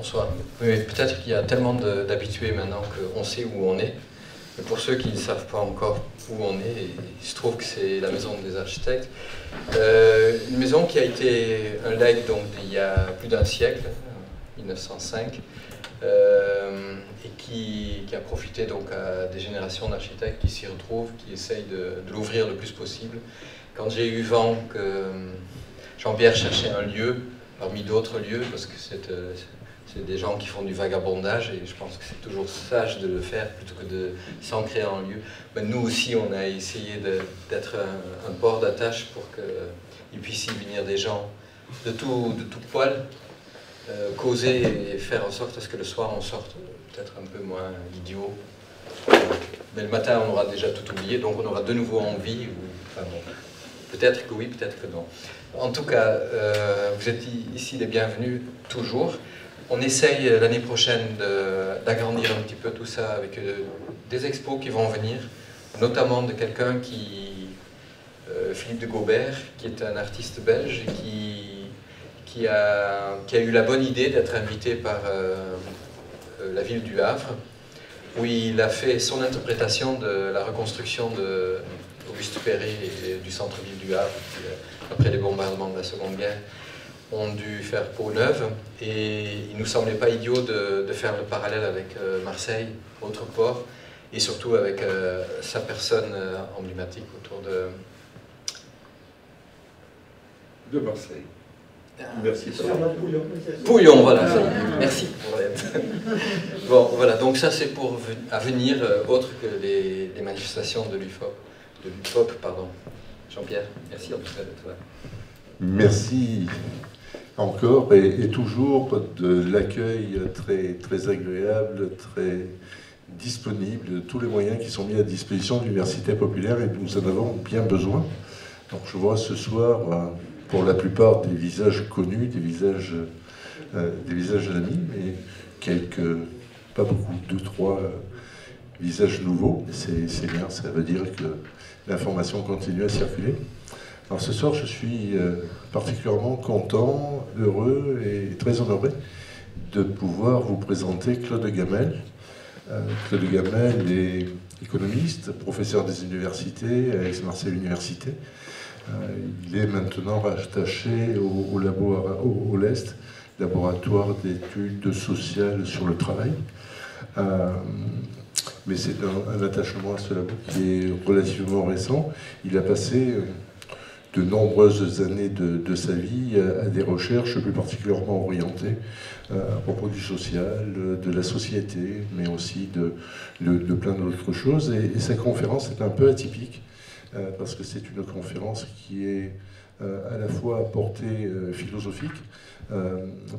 Bonsoir. Oui, peut-être qu'il y a tellement d'habitués maintenant qu'on sait où on est. Mais pour ceux qui ne savent pas encore où on est, il se trouve que c'est la maison des architectes. Une maison qui a été un legs donc, il y a plus d'un siècle, 1905, et qui a profité donc à des générations d'architectes qui s'y retrouvent, qui essayent de l'ouvrir le plus possible. Quand j'ai eu vent que Jean-Pierre cherchait un lieu, parmi d'autres lieux, parce que c'est des gens qui font du vagabondage, et je pense que c'est toujours sage de le faire plutôt que de s'en créer un lieu. Mais nous aussi, on a essayé d'être un port d'attache pour qu'il puisse y venir des gens de tout poil, causer et faire en sorte à ce que le soir on sorte peut-être un peu moins idiot. Mais le matin, on aura déjà tout oublié, donc on aura de nouveau envie. Enfin bon, peut-être que oui, peut-être que non. En tout cas, vous êtes ici les bienvenus toujours. On essaye l'année prochaine d'agrandir un petit peu tout ça avec des expos qui vont venir, notamment de quelqu'un Philippe de Gobert, qui est un artiste belge qui a eu la bonne idée d'être invité par la ville du Havre, où il a fait son interprétation de la reconstruction d'Auguste Perret et du centre-ville du Havre, qui, après les bombardements de la Seconde Guerre, ont dû faire peau neuve, et il ne nous semblait pas idiot de faire le parallèle avec Marseille, autre port, et surtout avec sa personne emblématique autour de Marseille. Merci. Pouillon, voilà. Merci pour l'aide. Bon, voilà, donc ça c'est pour à venir, autre que les manifestations de l'UFOP, pardon. Jean-Pierre, merci en tout cas d'être là. Merci encore et toujours de l'accueil très agréable, très disponible, de tous les moyens qui sont mis à disposition de l'Université populaire, et nous en avons bien besoin. Donc je vois ce soir, pour la plupart, des visages connus, des visages d'amis, mais pas beaucoup, 2, 3 visages nouveaux. C'est bien, ça veut dire que l'information continue à circuler. Alors ce soir, je suis particulièrement content, heureux et très honoré de pouvoir vous présenter Claude Gamel. Claude Gamel est économiste, professeur des universités à Aix-Marseille Université. Il est maintenant rattaché au LEST, laboratoire d'études sociales sur le travail. Mais c'est un attachement à ce labo qui est relativement récent. Il a passé de nombreuses années de sa vie à des recherches plus particulièrement orientées à propos du social, de la société, mais aussi de plein d'autres choses. Et sa conférence est un peu atypique, parce que c'est une conférence qui est à la fois à portée philosophique,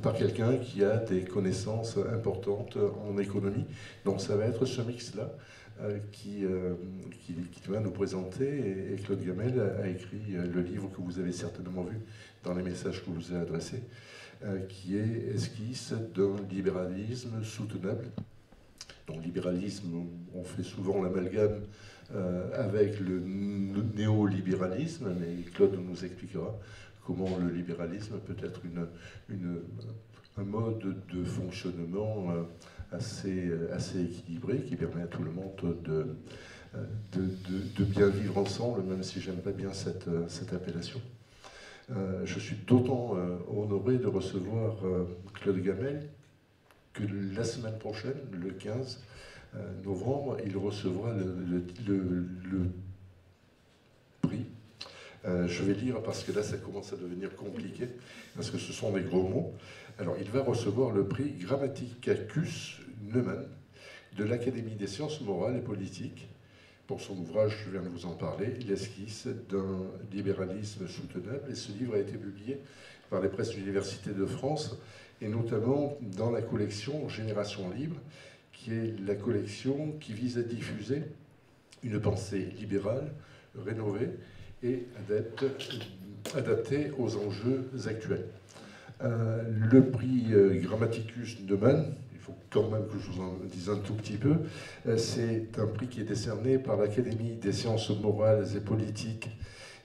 par quelqu'un qui a des connaissances importantes en économie. Donc ça va être ce mix-là qui va nous présenter. Et Claude Gamel a écrit le livre que vous avez certainement vu dans les messages que vous avez adressés, qui est Esquisse d'un libéralisme soutenable. Donc libéralisme, on fait souvent l'amalgame avec le néolibéralisme, mais Claude nous expliquera comment le libéralisme peut être un mode de fonctionnement assez équilibré, qui permet à tout le monde de bien vivre ensemble, même si j'aime pas bien cette appellation. Je suis d'autant honoré de recevoir Claude Gamel que la semaine prochaine, le 15 novembre, il recevra le prix. Je vais lire parce que là ça commence à devenir compliqué, parce que ce sont des gros mots. Alors il va recevoir le prix Grammaticus Neumann de l'Académie des sciences morales et politiques pour son ouvrage, je viens de vous en parler, L'esquisse d'un libéralisme soutenable. Et ce livre a été publié par les presses de l'Université de France, et notamment dans la collection Génération Libre, qui est la collection qui vise à diffuser une pensée libérale, rénovée et adaptée aux enjeux actuels. Le prix Grammaticus Neumann, il faut quand même que je vous en dise un tout petit peu, c'est un prix qui est décerné par l'Académie des sciences morales et politiques,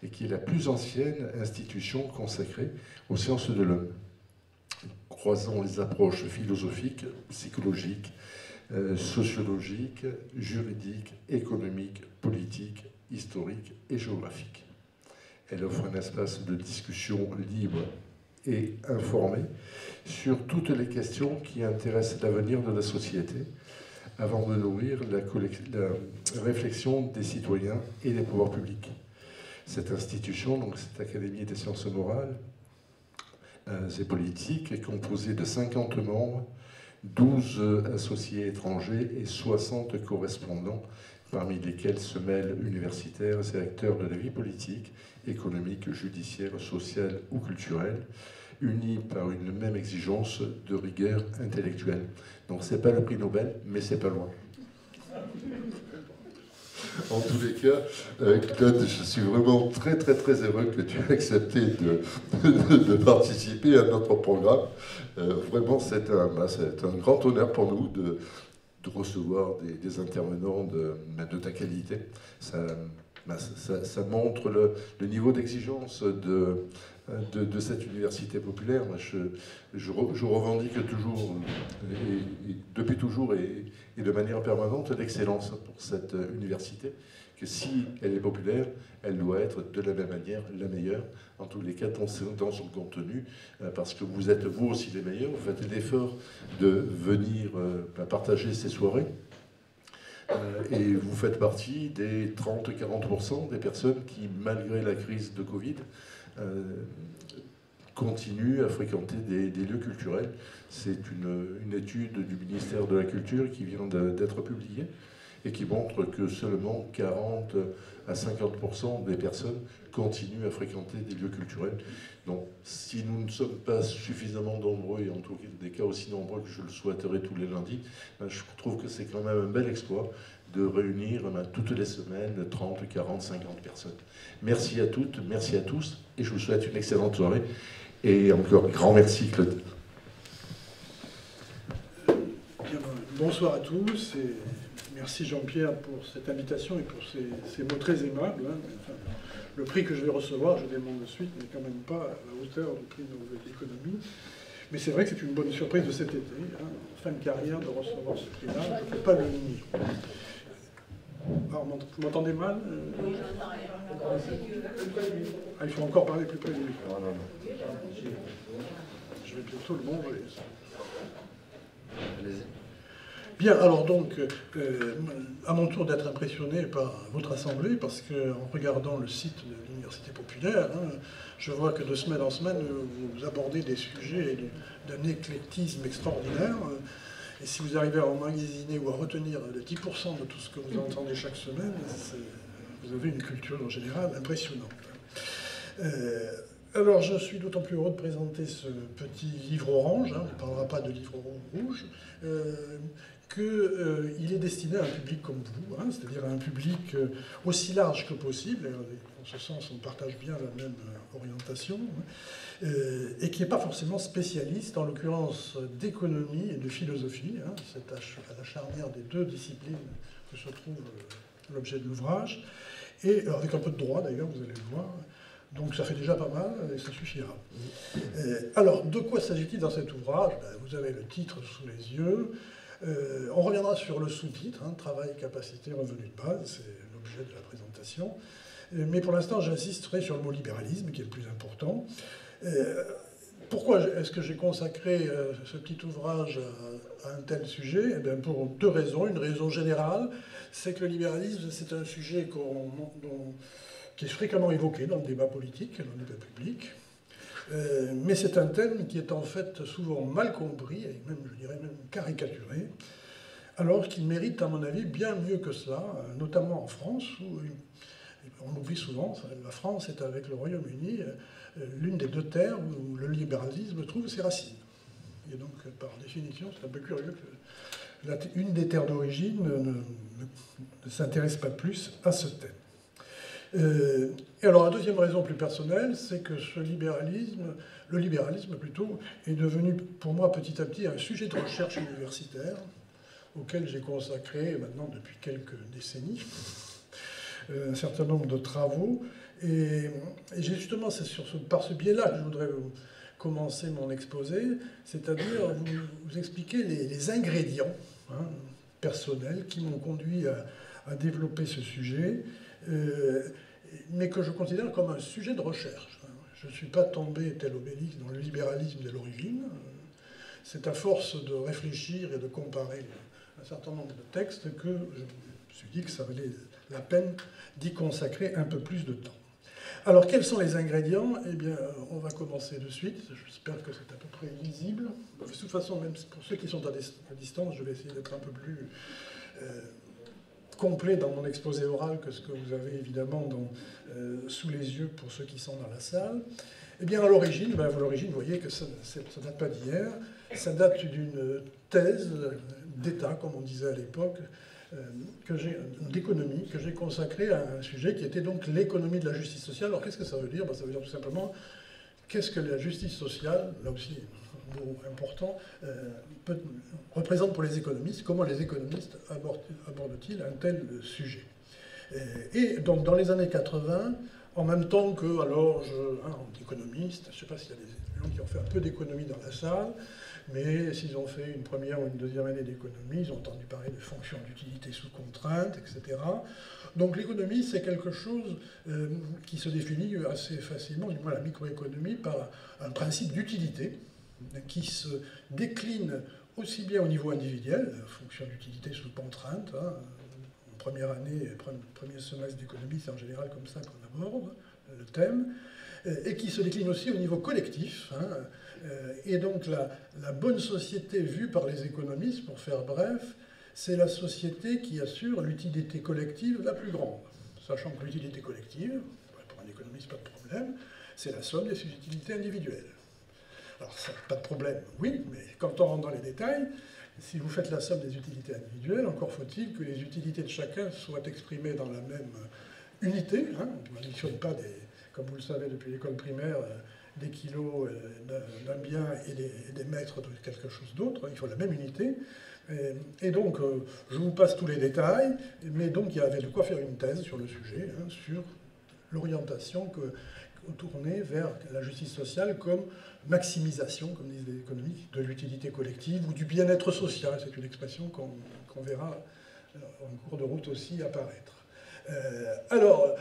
et qui est la plus ancienne institution consacrée aux sciences de l'homme. croisant les approches philosophiques, psychologiques, sociologiques, juridiques, économiques, politiques, historiques et géographiques. Elle offre un espace de discussion libre et informé sur toutes les questions qui intéressent l'avenir de la société, avant de nourrir la réflexion des citoyens et des pouvoirs publics. Cette institution, donc cette Académie des sciences morales et politiques, est composée de 50 membres, 12 associés étrangers et 60 correspondants, parmi lesquels se mêlent universitaires et acteurs de la vie politique, économique, judiciaire, sociale ou culturelle, unis par une même exigence de rigueur intellectuelle. Donc c'est pas le prix Nobel, mais c'est pas loin. En tous les cas, Claude, je suis vraiment très heureux que tu aies accepté de participer à notre programme. Vraiment, c'est un grand honneur pour nous de recevoir des intervenants de ta qualité. Ça montre le niveau d'exigence de cette université populaire. Je revendique toujours, depuis toujours et de manière permanente, l'excellence pour cette université, que si elle est populaire, elle doit être de la même manière la meilleure, en tous les cas dans son contenu, parce que vous êtes vous aussi les meilleurs, vous faites l'effort de venir partager ces soirées. Et vous faites partie des 30-40% des personnes qui, malgré la crise de Covid, continuent à fréquenter des lieux culturels. C'est une étude du ministère de la Culture qui vient d'être publiée et qui montre que seulement 40 à 50% des personnes continuent à fréquenter des lieux culturels. Donc, si nous ne sommes pas suffisamment nombreux, et en tout cas des cas aussi nombreux que je le souhaiterais tous les lundis, je trouve que c'est quand même un bel exploit de réunir toutes les semaines 30, 40, 50 personnes. Merci à toutes, merci à tous, et je vous souhaite une excellente soirée. Et encore un grand merci, Claude. Bien, bonsoir à tous, et merci Jean-Pierre pour cette invitation et pour ces mots très aimables. Enfin, le prix que je vais recevoir, je demande de suite, n'est quand même pas à la hauteur du prix Nobel d'économie. Mais c'est vrai que c'est une bonne surprise de cet été, en fin de carrière, de recevoir ce prix-là. Je ne peux pas le nier. Alors, vous m'entendez mal? Oui, il faut encore parler plus près du micro. Je vais bientôt le manger. Bien, alors donc, à mon tour d'être impressionné par votre assemblée, parce qu'en regardant le site de l'Université populaire, je vois que de semaine en semaine, vous abordez des sujets d'un éclectisme extraordinaire. Et si vous arrivez à emmagasiner ou à retenir les 10% de tout ce que vous entendez chaque semaine, vous avez une culture en général impressionnante. Alors je suis d'autant plus heureux de présenter ce petit livre orange, on ne parlera pas de livre rouge, qu'il est destiné à un public comme vous, c'est-à-dire à un public aussi large que possible, et en ce sens on partage bien la même orientation, et qui n'est pas forcément spécialiste, en l'occurrence d'économie et de philosophie, c'est à la charnière des deux disciplines que se trouve l'objet de l'ouvrage, et avec un peu de droit d'ailleurs, vous allez le voir. Donc ça fait déjà pas mal et ça suffira. Alors, de quoi s'agit-il dans cet ouvrage? Vous avez le titre sous les yeux. On reviendra sur le sous-titre, travail, capacité, revenu de base, c'est l'objet de la présentation. Mais pour l'instant, j'insisterai sur le mot libéralisme, qui est le plus important. Pourquoi est-ce que j'ai consacré ce petit ouvrage à un tel sujet? Eh bien, pour deux raisons. Une raison générale, c'est que le libéralisme, c'est un sujet qui est fréquemment évoqué dans le débat politique, dans le débat public. Mais c'est un thème qui est en fait souvent mal compris, et même, je dirais, même caricaturé, alors qu'il mérite, à mon avis, bien mieux que cela, notamment en France, où on oublie souvent, la France est, avec le Royaume-Uni, l'une des deux terres où le libéralisme trouve ses racines. Et donc, par définition, c'est un peu curieux que une des terres d'origine ne s'intéresse pas plus à ce thème. Et alors, la deuxième raison plus personnelle, c'est que le libéralisme plutôt, est devenu pour moi petit à petit un sujet de recherche universitaire auquel j'ai consacré maintenant depuis quelques décennies un certain nombre de travaux. Et justement, c'est par ce biais-là que je voudrais commencer mon exposé, c'est-à-dire vous expliquer les ingrédients personnels qui m'ont conduit à développer ce sujet, mais que je considère comme un sujet de recherche. Je ne suis pas tombé tel Obélix dans le libéralisme dès l'origine. C'est à force de réfléchir et de comparer un certain nombre de textes que je me suis dit que ça valait la peine d'y consacrer un peu plus de temps. Alors, quels sont les ingrédients? Eh bien, on va commencer de suite. J'espère que c'est à peu près lisible. De toute façon, même pour ceux qui sont à distance, je vais essayer d'être un peu plus complet dans mon exposé oral que ce que vous avez évidemment sous les yeux pour ceux qui sont dans la salle. Eh bien, à l'origine, vous voyez que ça ne date pas d'hier. Ça date d'une thèse d'État, comme on disait à l'époque, d'économie, que j'ai consacrée à un sujet qui était donc l'économie de la justice sociale. Alors, qu'est-ce que ça veut dire? Ça veut dire tout simplement, qu'est-ce que la justice sociale, là aussi, un mot important, représente pour les économistes? Comment les économistes abordent-ils un tel sujet? Et donc, dans les années 80, en même temps que, alors, économiste, je ne sais pas s'il y a des gens qui ont fait un peu d'économie dans la salle, mais s'ils ont fait une première ou une deuxième année d'économie, ils ont entendu parler de fonctions d'utilité sous contrainte, etc. Donc l'économie, c'est quelque chose qui se définit assez facilement, du moins la microéconomie, par un principe d'utilité qui se décline aussi bien au niveau individuel, fonction d'utilité sous contrainte, en première année, premier semestre d'économie, c'est en général comme ça qu'on aborde le thème, et qui se décline aussi au niveau collectif. Et donc la bonne société vue par les économistes, pour faire bref, c'est la société qui assure l'utilité collective la plus grande. Sachant que l'utilité collective, pour un économiste, pas de problème, c'est la somme des utilités individuelles. Alors, ça, pas de problème, oui, mais quand on rentre dans les détails, si vous faites la somme des utilités individuelles, encore faut-il que les utilités de chacun soient exprimées dans la même unité. On n'additionne pas, comme vous le savez depuis l'école primaire, des kilos d'un bien et des mètres de quelque chose d'autre. Il faut la même unité. Et donc, je vous passe tous les détails, mais donc il y avait de quoi faire une thèse sur le sujet, sur l'orientation tournée vers la justice sociale comme maximisation, comme disent les économistes, de l'utilité collective ou du bien-être social. C'est une expression qu'on verra en cours de route aussi apparaître. Alors,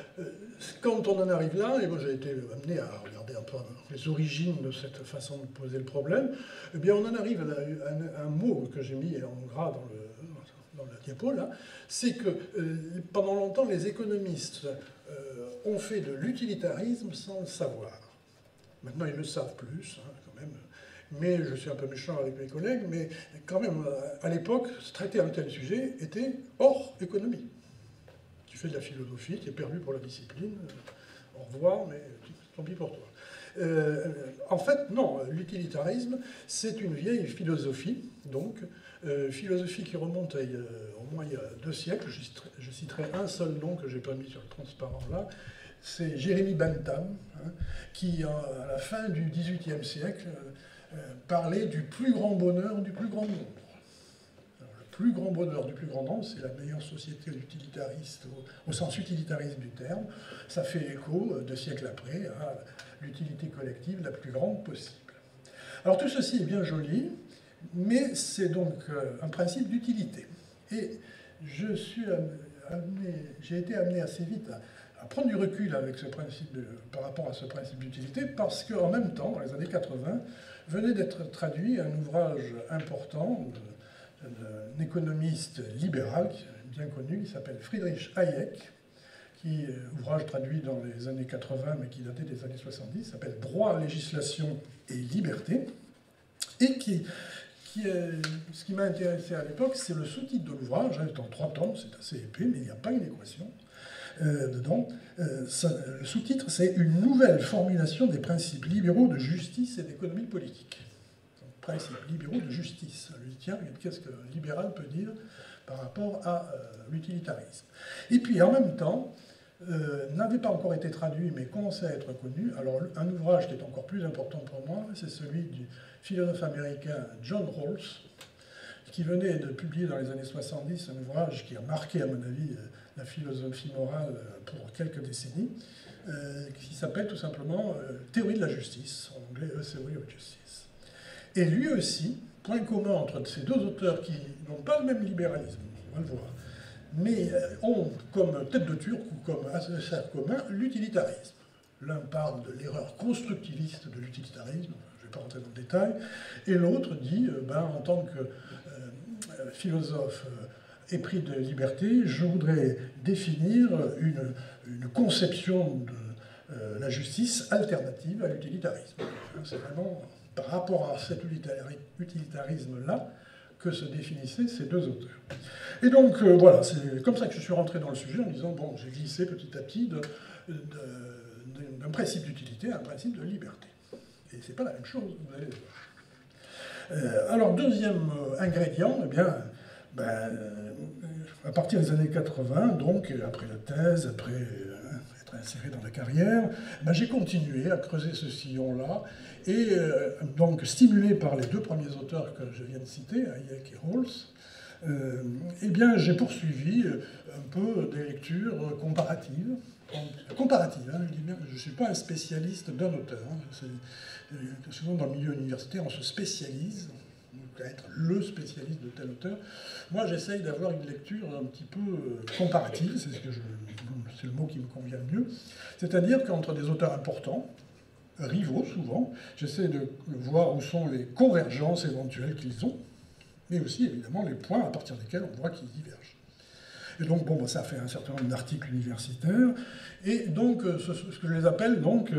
quand on en arrive là, et moi j'ai été amené à regarder un peu les origines de cette façon de poser le problème, eh bien on en arrive à un mot que j'ai mis en gras dans la diapo là, c'est que pendant longtemps les économistes ont fait de l'utilitarisme sans le savoir. Maintenant ils le savent plus, quand même. Mais je suis un peu méchant avec mes collègues, mais quand même, à l'époque, traiter un tel sujet était hors économie. Tu fais de la philosophie, tu es perdu pour la discipline, au revoir, mais tant pis pour toi. En fait, non, l'utilitarisme, c'est une vieille philosophie, donc, philosophie qui remonte au moins il y a 2 siècles. Je citerai un seul nom que je n'ai pas mis sur le transparent là, c'est Jérémie Bentham, qui, à la fin du XVIIIe siècle, parlait du plus grand bonheur du plus grand nombre. Le plus grand bonheur du plus grand nombre, c'est la meilleure société utilitariste, au sens utilitariste du terme. Ça fait écho, 2 siècles après, à l'utilité collective la plus grande possible. Alors tout ceci est bien joli, mais c'est donc un principe d'utilité. Et j'ai été amené assez vite à prendre du recul avec ce principe par rapport à ce principe d'utilité, parce qu'en même temps, dans les années 80, venait d'être traduit un ouvrage important d'un économiste libéral bien connu, qui s'appelle Friedrich Hayek, ouvrage traduit dans les années 80, mais qui datait des années 70, s'appelle « Droit, législation et liberté », et ce qui m'a intéressé à l'époque, c'est le sous-titre de l'ouvrage, c'est en 3 tomes, c'est assez épais, mais il n'y a pas une équation dedans. Le sous-titre, c'est « Une nouvelle formulation des principes libéraux de justice et d'économie politique ». Principes libéraux de justice. Je lui dis, tiens, qu'est-ce que libéral peut dire par rapport à l'utilitarisme? Et puis, en même temps, n'avait pas encore été traduit, mais commençait à être connu. Alors, un ouvrage qui est encore plus important pour moi, c'est celui du philosophe américain John Rawls, qui venait de publier dans les années 70 un ouvrage qui a marqué, à mon avis, la philosophie morale pour quelques décennies, qui s'appelle tout simplement Théorie de la justice, en anglais A Theory of Justice. Et lui aussi, point commun entre ces deux auteurs qui n'ont pas le même libéralisme, on va le voir, mais ont comme tête de turc ou comme adversaire commun l'utilitarisme. L'un parle de l'erreur constructiviste de l'utilitarisme, je ne vais pas rentrer dans le détail, et l'autre dit, en tant que philosophe épris de liberté, je voudrais définir une conception de la justice alternative à l'utilitarisme. C'est vraiment par rapport à cet utilitarisme-là que se définissaient ces deux auteurs. Et donc, voilà, c'est comme ça que je suis rentré dans le sujet en disant, bon, j'ai glissé petit à petit d'un principe d'utilité à un principe de liberté. Et c'est pas la même chose, vous allez le voir. Alors, deuxième ingrédient, eh bien, à partir des années 80, donc, après la thèse, après être inséré dans la carrière, j'ai continué à creuser ce sillon-là, et donc, stimulé par les deux premiers auteurs que je viens de citer, Hayek et Rawls, eh bien, j'ai poursuivi un peu des lectures comparatives. Comparative, hein, je dis bien, je ne suis pas un spécialiste d'un auteur. Hein, souvent dans le milieu universitaire, on se spécialise, on peut être le spécialiste de tel auteur. Moi, j'essaye d'avoir une lecture un petit peu comparative, c'est le mot qui me convient le mieux. C'est-à-dire qu'entre des auteurs importants, rivaux souvent, j'essaie de voir où sont les convergences éventuelles qu'ils ont, mais aussi évidemment les points à partir desquels on voit qu'ils divergent. Et donc, bon, ça fait un certain nombre d'articles universitaires. Et donc, ce que je les appelle, donc,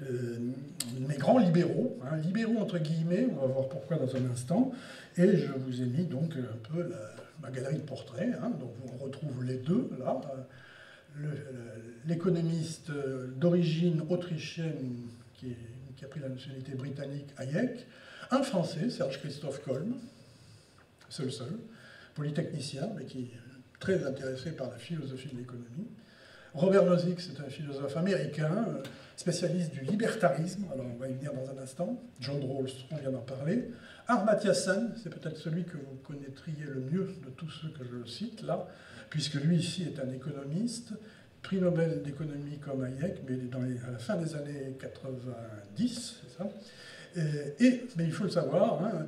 mes grands libéraux, hein, libéraux entre guillemets, on va voir pourquoi dans un instant. Et je vous ai mis donc un peu ma galerie de portraits. Hein, donc, on retrouve les deux, là. L'économiste d'origine autrichienne qui a pris la nationalité britannique, Hayek. Un Français, Serge-Christophe Kolm, seul, polytechnicien, mais qui très intéressé par la philosophie de l'économie. Robert Nozick, c'est un philosophe américain, spécialiste du libertarisme, alors on va y venir dans un instant. John Rawls, on vient d'en parler. Amartya Sen, c'est peut-être celui que vous connaîtriez le mieux de tous ceux que je cite là, puisque lui ici est un économiste, prix Nobel d'économie comme Hayek, mais à la fin des années 90, c'est ça. Mais il faut le savoir, hein,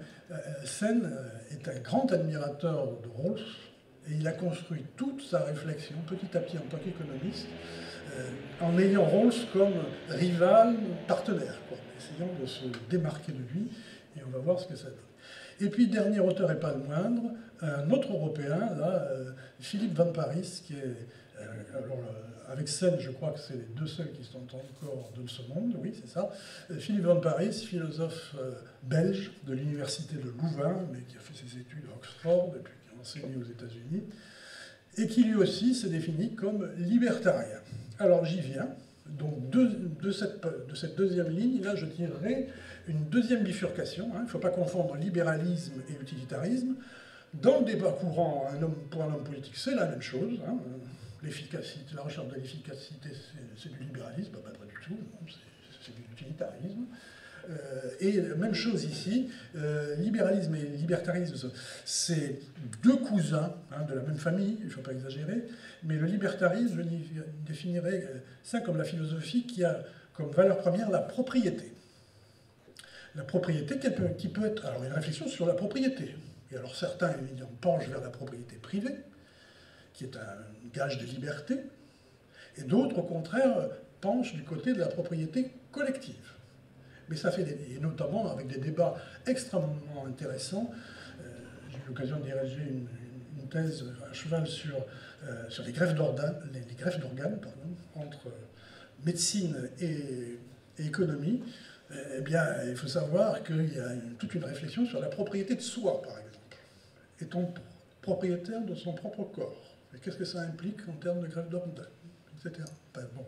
Sen est un grand admirateur de Rawls, et il a construit toute sa réflexion, petit à petit, en tant qu'économiste, en ayant Rawls comme rival, partenaire, quoi, essayant de se démarquer de lui, et on va voir ce que ça donne. Et puis, dernier auteur et pas le moindre, un autre Européen, là, Philippe Van Parijs, qui est... avec Sen, je crois que c'est les deux seuls qui sont encore de ce monde, oui, c'est ça. Philippe Van Parijs, philosophe belge de l'université de Louvain, mais qui a fait ses études à Oxford, et puis qui a enseigné aux États-Unis, et qui lui aussi s'est défini comme libertarien. Alors j'y viens. Donc de cette deuxième ligne, là je tirerai une deuxième bifurcation. Hein. Il ne faut pas confondre libéralisme et utilitarisme. Dans le débat courant, pour un homme politique, c'est la même chose. Hein. L'efficacité, la recherche de l'efficacité, c'est du libéralisme, pas du tout, c'est de l'utilitarisme. Et même chose ici, libéralisme et libertarisme, c'est deux cousins hein, de la même famille, il ne faut pas exagérer, mais le libertarisme, je définirais ça comme la philosophie qui a comme valeur première la propriété. La propriété qui peut être... Alors, il y a une réflexion sur la propriété. Et alors, certains, évidemment, penchent vers la propriété privée, qui est un gage de liberté, et d'autres, au contraire, penchent du côté de la propriété collective. Mais ça fait, et notamment avec des débats extrêmement intéressants. J'ai eu l'occasion de diriger une thèse à cheval sur les greffes d'organes, entre médecine et économie. Eh bien, il faut savoir qu'il y a toute une réflexion sur la propriété de soi, par exemple. Est-on propriétaire de son propre corps? Et qu'est-ce que ça implique en termes de greffe d'organes, etc. Bon.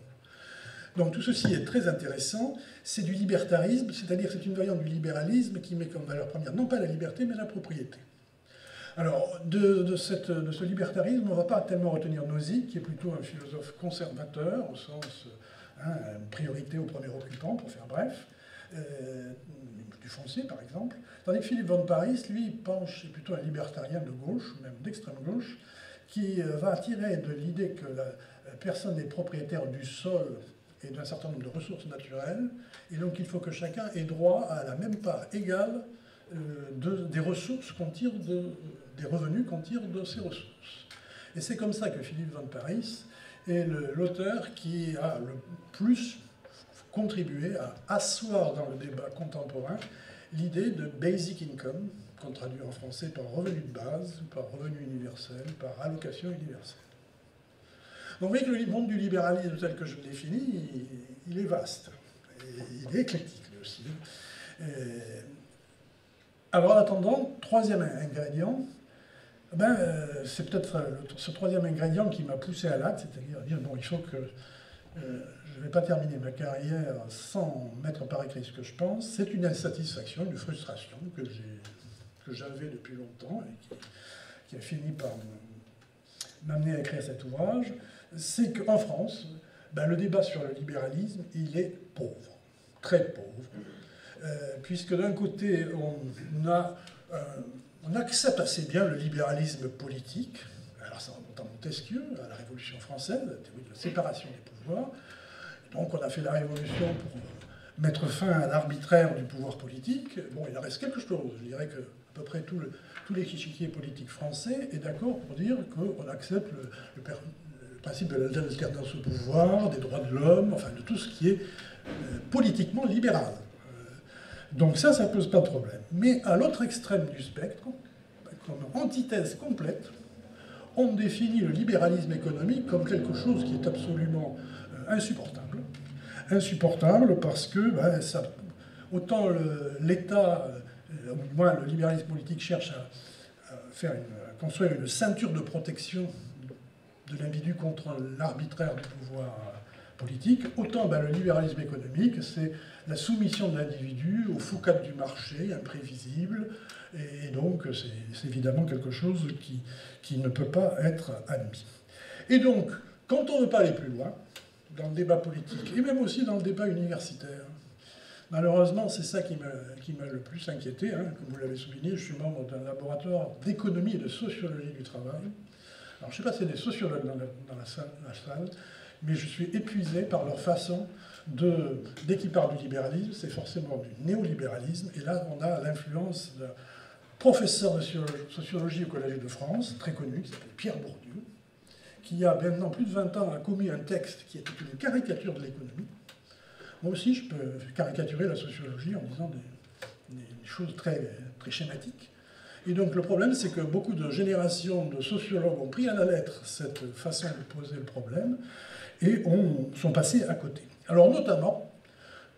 Donc tout ceci est très intéressant. C'est du libertarisme, c'est-à-dire c'est une variante du libéralisme qui met comme valeur première non pas la liberté, mais la propriété. Alors, de ce libertarisme, on ne va pas tellement retenir Nozick, qui est plutôt un philosophe conservateur, au sens priorité au premier occupant, pour faire bref. du foncier par exemple, tandis que Philippe von Paris, lui, penche plutôt un libertarien de gauche, ou même d'extrême gauche, qui va tirer de l'idée que la personne est propriétaire du sol et d'un certain nombre de ressources naturelles, et donc il faut que chacun ait droit à la même part égale des ressources qu'on tire des revenus qu'on tire de ces ressources. Et c'est comme ça que Philippe von Paris est l'auteur qui a le plus contribué à asseoir dans le débat contemporain l'idée de basic income, qu'on traduit en français par revenu de base, par revenu universel, par allocation universelle. Donc vous voyez que le monde du libéralisme tel que je le définis, il est vaste. Et il est éclectique lui aussi. Alors en attendant, troisième ingrédient, c'est peut-être ce troisième ingrédient qui m'a poussé à l'acte, c'est-à-dire dire, bon, il faut que je ne vais pas terminer ma carrière sans mettre par écrit ce que je pense. C'est une insatisfaction, une frustration que j'avais depuis longtemps et qui a fini par m'amener à écrire cet ouvrage. C'est qu'en France, le débat sur le libéralisme, il est pauvre, très pauvre, puisque d'un côté, on accepte assez bien le libéralisme politique. Alors ça remonte à Montesquieu, à la Révolution française, la théorie de la séparation des pouvoirs. Et donc on a fait la Révolution pour mettre fin à l'arbitraire du pouvoir politique. Bon, il en reste quelque chose. Je dirais que à peu près tout l'échiquier politique français est d'accord pour dire qu'on accepte le principe de l'alternance au pouvoir, des droits de l'homme, enfin de tout ce qui est politiquement libéral. Donc ça ne pose pas de problème. Mais à l'autre extrême du spectre, comme antithèse complète, on définit le libéralisme économique comme quelque chose qui est absolument insupportable. Insupportable parce que autant l'État, ou du moins le libéralisme politique, cherche à construire une ceinture de protection de l'individu contre l'arbitraire du pouvoir politique, autant le libéralisme économique, c'est la soumission de l'individu au foucat du marché, imprévisible, et donc c'est évidemment quelque chose qui ne peut pas être admis. Et donc, quand on ne veut pas aller plus loin, dans le débat politique, et même aussi dans le débat universitaire, malheureusement, c'est ça qui m'a le plus inquiété, hein, comme vous l'avez souligné, je suis membre d'un laboratoire d'économie et de sociologie du travail. Alors, je ne sais pas s'il y a des sociologues dans la salle, mais je suis épuisé par leur façon dès qu'ils parlent du libéralisme, c'est forcément du néolibéralisme, et là, on a l'influence d'un professeur de sociologie au Collège de France, très connu, qui s'appelle Pierre Bourdieu, qui, il y a maintenant plus de 20 ans, a commis un texte qui était une caricature de l'économie. Moi aussi, je peux caricaturer la sociologie en disant des choses très, très schématiques. Et donc le problème, c'est que beaucoup de générations de sociologues ont pris à la lettre cette façon de poser le problème et sont passés à côté. Alors notamment,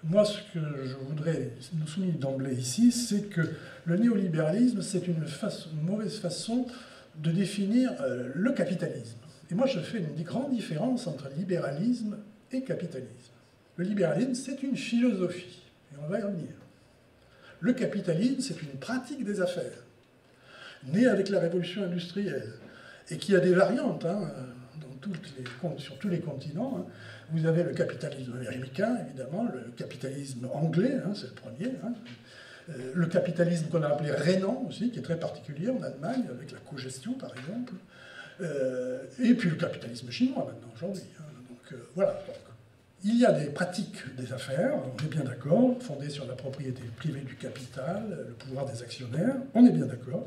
moi ce que je voudrais nous souligner d'emblée ici, c'est que le néolibéralisme, c'est une mauvaise façon de définir le capitalisme. Et moi je fais une grande différence entre libéralisme et capitalisme. Le libéralisme, c'est une philosophie, et on va y revenir. Le capitalisme, c'est une pratique des affaires, née avec la révolution industrielle, et qui a des variantes sur tous les continents. Hein. Vous avez le capitalisme américain, évidemment, le capitalisme anglais, hein, c'est le premier. Hein. Le capitalisme qu'on a appelé rénan aussi, qui est très particulier en Allemagne, avec la cogestion par exemple. Et puis le capitalisme chinois maintenant, aujourd'hui. Hein. Donc voilà. Donc, il y a des pratiques des affaires, on est bien d'accord, fondées sur la propriété privée du capital, le pouvoir des actionnaires, on est bien d'accord.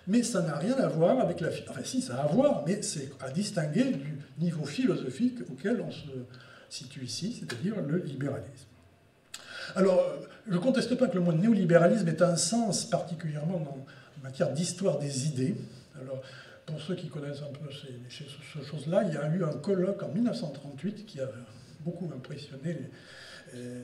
Mais ça n'a rien à voir avec la... Enfin si, ça a à voir, mais c'est à distinguer du niveau philosophique auquel on se situe ici, c'est-à-dire le libéralisme. Alors, je ne conteste pas que le mot néolibéralisme ait un sens particulièrement en matière d'histoire des idées. Alors, pour ceux qui connaissent un peu ces choses-là, il y a eu un colloque en 1938 qui a beaucoup impressionné.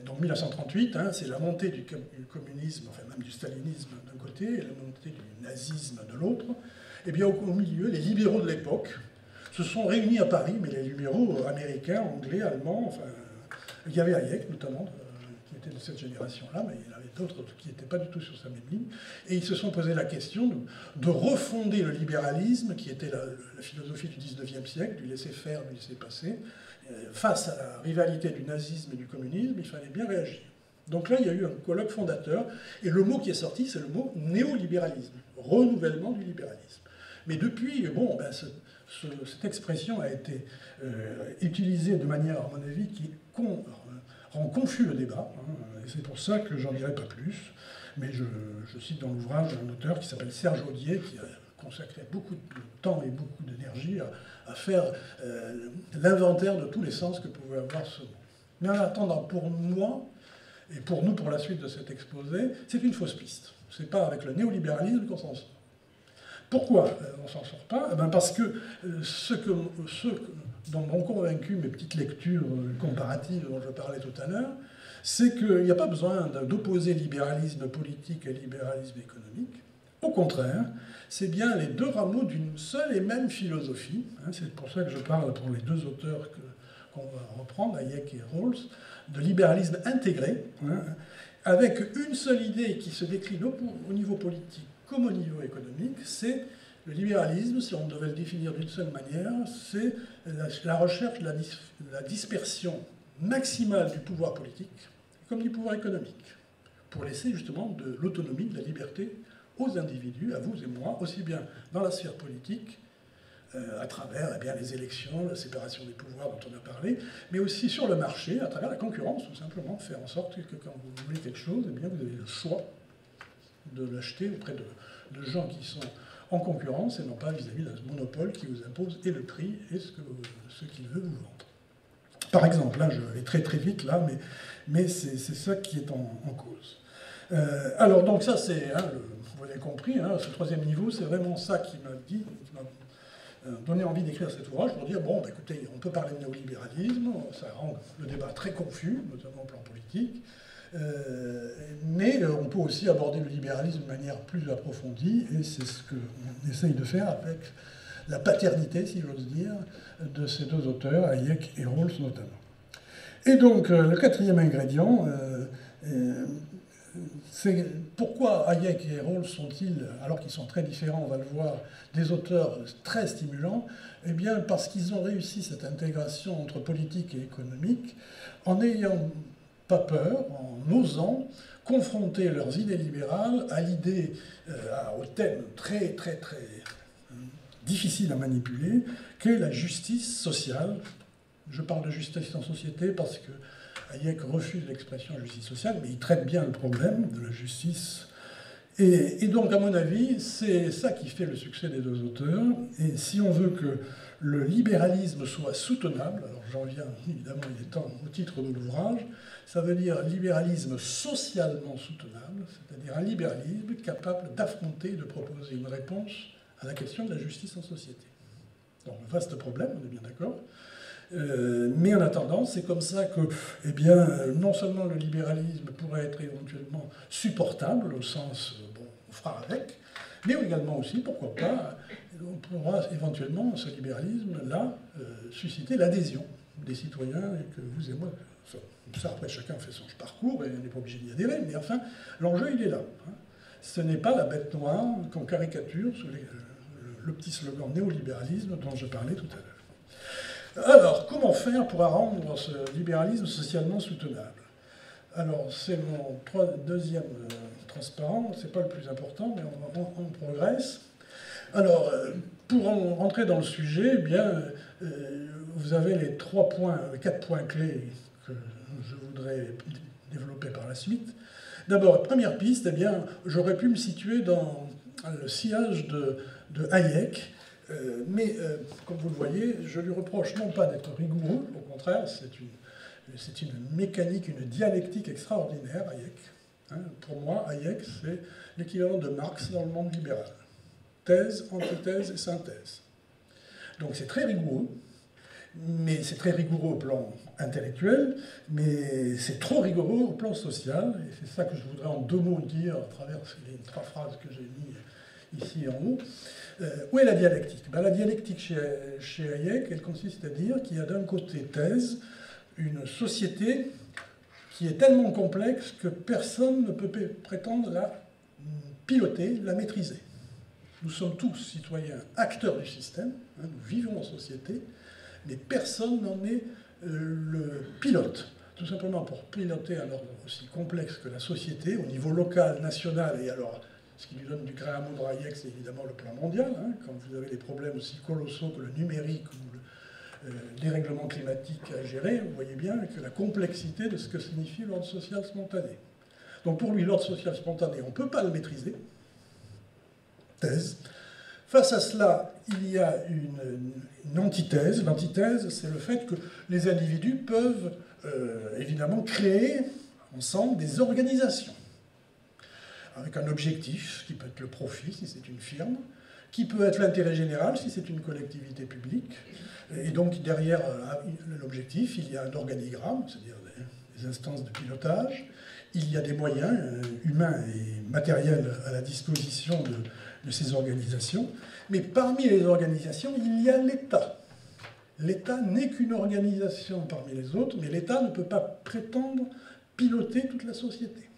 Donc 1938, hein, c'est la montée du communisme, enfin même du stalinisme d'un côté, et la montée du nazisme de l'autre. Et bien au milieu, les libéraux de l'époque se sont réunis à Paris, mais les libéraux américains, anglais, allemands, enfin, il y avait Hayek notamment, qui était de cette génération-là, mais il y en avait d'autres qui n'étaient pas du tout sur sa même ligne, et ils se sont posé la question de refonder le libéralisme, qui était la philosophie du XIXe siècle, du laisser-faire, du laisser-passer. Face à la rivalité du nazisme et du communisme, il fallait bien réagir. Donc là, il y a eu un colloque fondateur, et le mot qui est sorti, c'est le mot néolibéralisme, renouvellement du libéralisme. Mais depuis, bon, ben, cette expression a été utilisée de manière, à mon avis, qui rend confus le débat, hein, et c'est pour ça que j'en dirai pas plus. Mais je cite dans l'ouvrage un auteur qui s'appelle Serge Audier, qui a consacré beaucoup de temps et beaucoup d'énergie à faire l'inventaire de tous les sens que pouvait avoir ce mot. Mais en attendant, pour moi, et pour nous, pour la suite de cet exposé, c'est une fausse piste. C'est pas avec le néolibéralisme qu'on s'en sort. Pourquoi on ne s'en sort pas? Eh bien parce que ce dont m'ont convaincu mes petites lectures comparatives dont je parlais tout à l'heure, c'est qu'il n'y a pas besoin d'opposer libéralisme politique et libéralisme économique. Au contraire, c'est bien les deux rameaux d'une seule et même philosophie. C'est pour ça que je parle pour les deux auteurs qu'on va reprendre, Hayek et Rawls, de libéralisme intégré, avec une seule idée qui se décline au niveau politique comme au niveau économique, c'est le libéralisme, si on devait le définir d'une seule manière, c'est la recherche de la dispersion maximale du pouvoir politique comme du pouvoir économique, pour laisser justement de l'autonomie, de la liberté aux individus, à vous et moi, aussi bien dans la sphère politique, à travers les élections, la séparation des pouvoirs dont on a parlé, mais aussi sur le marché, à travers la concurrence, tout simplement, faire en sorte que quand vous voulez quelque chose, vous avez le choix de l'acheter auprès de gens qui sont en concurrence et non pas vis-à-vis d'un monopole qui vous impose et le prix et ce qu'il veut vous vendre. Par exemple, là, je vais très très vite, là, mais c'est ça qui est en cause. Alors, donc ça, c'est, vous l'avez compris, ce troisième niveau, c'est vraiment ça qui m'a donné envie d'écrire cet ouvrage pour dire, bon, bah, écoutez, on peut parler de néolibéralisme, ça rend le débat très confus, notamment au plan politique, mais on peut aussi aborder le libéralisme de manière plus approfondie, et c'est ce qu'on essaye de faire avec la paternité, si j'ose dire, de ces deux auteurs, Hayek et Rawls notamment. Et donc, le quatrième ingrédient, c'est pourquoi Hayek et Rawls sont-ils, alors qu'ils sont très différents, on va le voir, des auteurs très stimulants? Eh bien, parce qu'ils ont réussi cette intégration entre politique et économique en n'ayant pas peur, en osant confronter leurs idées libérales à l'idée, au thème très, très, très difficile à manipuler, qu'est la justice sociale. Je parle de justice en société parce que Hayek refuse l'expression justice sociale, mais il traite bien le problème de la justice. Et donc, à mon avis, c'est ça qui fait le succès des deux auteurs. Et si on veut que le libéralisme soit soutenable, alors j'en viens évidemment, il est temps au titre de l'ouvrage, ça veut dire libéralisme socialement soutenable, c'est-à-dire un libéralisme capable d'affronter, de proposer une réponse à la question de la justice en société. Donc, vaste problème, on est bien d'accord. Mais en attendant, c'est comme ça que, eh bien, non seulement le libéralisme pourrait être éventuellement supportable, au sens, bon, on fera avec, mais également aussi, pourquoi pas, on pourra éventuellement, ce libéralisme-là, susciter l'adhésion des citoyens et que vous et moi, ça après chacun fait son parcours et on n'est pas obligé d'y adhérer, mais enfin, l'enjeu il est là. Ce n'est pas la bête noire qu'on caricature sous le petit slogan néolibéralisme dont je parlais tout à l'heure. Alors, comment faire pour rendre ce libéralisme socialement soutenable? Alors, c'est mon deuxième transparent, c'est pas le plus important, mais on progresse. Alors, pour rentrer dans le sujet, eh bien, vous avez les 4 points clés que je voudrais développer par la suite. D'abord, première piste, eh bien, j'aurais pu me situer dans le sillage de Hayek, mais comme vous le voyez, je lui reproche non pas d'être rigoureux, au contraire, c'est une mécanique, une dialectique extraordinaire, Hayek. Pour moi, Hayek, c'est l'équivalent de Marx dans le monde libéral. Thèse, antithèse et synthèse. Donc c'est très rigoureux, mais c'est très rigoureux au plan intellectuel, mais c'est trop rigoureux au plan social, et c'est ça que je voudrais en 2 mots dire à travers les 3 phrases que j'ai mises ici en haut. Où est la dialectique? La dialectique chez Hayek, elle consiste à dire qu'il y a d'un côté thèse, une société qui est tellement complexe que personne ne peut prétendre la piloter, la maîtriser. Nous sommes tous citoyens, acteurs du système, nous vivons en société, mais personne n'en est le pilote. tout simplement pour piloter un ordre aussi complexe que la société, au niveau local, national, et alors, ce qui lui donne du grain à moudre à Hayek, c'est évidemment le plan mondial, hein, quand vous avez des problèmes aussi colossaux que le numérique ou le dérèglement climatique à gérer, vous voyez bien que la complexité de ce que signifie l'ordre social spontané. Donc pour lui, l'ordre social spontané, on ne peut pas le maîtriser. Thèse. Face à cela, il y a une antithèse. L'antithèse, c'est le fait que les individus peuvent évidemment créer ensemble des organisations avec un objectif qui peut être le profit si c'est une firme, qui peut être l'intérêt général si c'est une collectivité publique. Et donc derrière l'objectif, il y a un organigramme, c'est-à-dire des instances de pilotage. Il y a des moyens humains et matériels à la disposition de ces organisations. Mais parmi les organisations, il y a l'État. L'État n'est qu'une organisation parmi les autres, mais l'État ne peut pas prétendre piloter toute la société.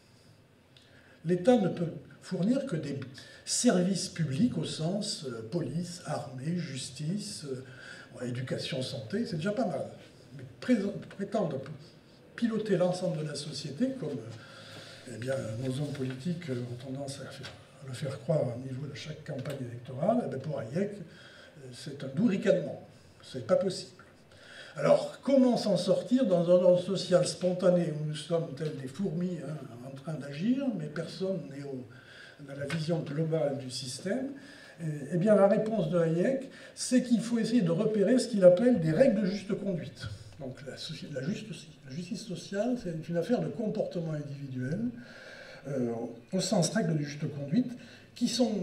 L'État ne peut fournir que des services publics au sens police, armée, justice, éducation, santé, c'est déjà pas mal. Mais prétendre piloter l'ensemble de la société, comme eh bien, nos hommes politiques ont tendance à le faire croire au niveau de chaque campagne électorale, eh bien, pour Hayek, c'est un doux ricanement. C'est pas possible. Alors, comment s'en sortir dans un ordre social spontané où nous sommes tels des fourmis en train d'agir, mais personne n'est dans la vision globale du système? Eh bien, la réponse de Hayek, c'est qu'il faut essayer de repérer ce qu'il appelle des règles de juste conduite. Donc, la justice sociale, c'est une affaire de comportement individuel, au sens règles de juste conduite,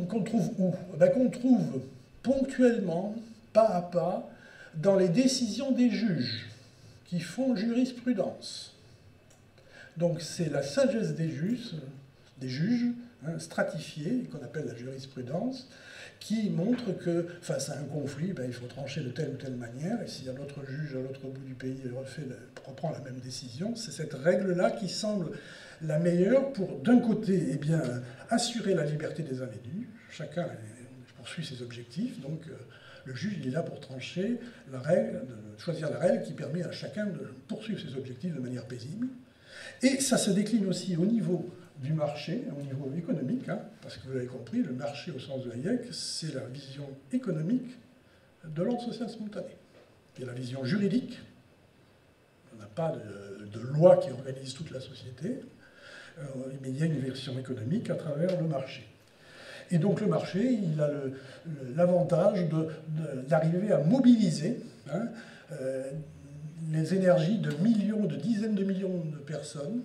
qu'on trouve où? Qu'on trouve ponctuellement, pas à pas, dans les décisions des juges qui font jurisprudence. Donc c'est la sagesse des juges stratifiée, qu'on appelle la jurisprudence, qui montre que face à un conflit, il faut trancher de telle ou telle manière, et si un autre juge à l'autre bout du pays reprend la même décision, c'est cette règle-là qui semble la meilleure pour, d'un côté, eh bien, assurer la liberté des individus, chacun poursuit ses objectifs, donc le juge il est là pour trancher la règle, choisir la règle qui permet à chacun de poursuivre ses objectifs de manière paisible. Et ça se décline aussi au niveau du marché, au niveau économique, hein, parce que vous l'avez compris, le marché au sens de Hayek, c'est la vision économique de l'ordre social spontané. Il y a la vision juridique, on n'a pas de loi qui organise toute la société, mais il y a une version économique à travers le marché. Et donc le marché, il a l'avantage d'arriver à mobiliser les énergies de millions, de dizaines de millions de personnes,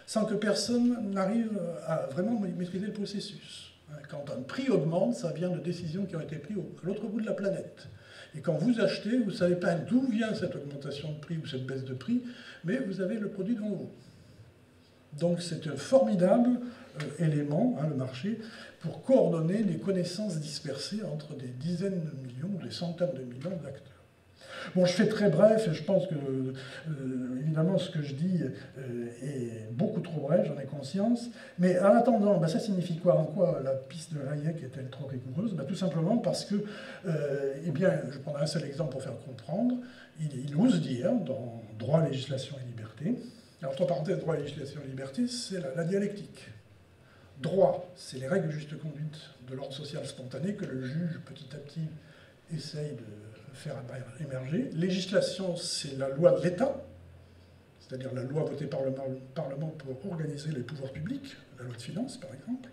sans que personne n'arrive à vraiment maîtriser le processus. Quand un prix augmente, ça vient de décisions qui ont été prises à l'autre bout de la planète. Et quand vous achetez, vous ne savez pas d'où vient cette augmentation de prix ou cette baisse de prix, mais vous avez le produit devant vous. Donc c'est un formidable élément, le marché, pour coordonner les connaissances dispersées entre des dizaines de millions, des centaines de millions d'acteurs. Bon, je fais très bref, et je pense que, évidemment, ce que je dis est beaucoup trop bref, j'en ai conscience. Mais en attendant, ça signifie quoi? En quoi la piste de Hayek est-elle trop rigoureuse? Tout simplement parce que, eh bien, je prendrai un seul exemple pour faire comprendre, il ose dire, dans droit, législation et liberté, alors, entre parenthèses, droit, législation et liberté, c'est la dialectique. Droit, c'est les règles de juste conduite de l'ordre social spontané que le juge, petit à petit, essaye de faire émerger. Législation, c'est la loi de l'État, c'est-à-dire la loi votée par le Parlement pour organiser les pouvoirs publics, la loi de finances, par exemple.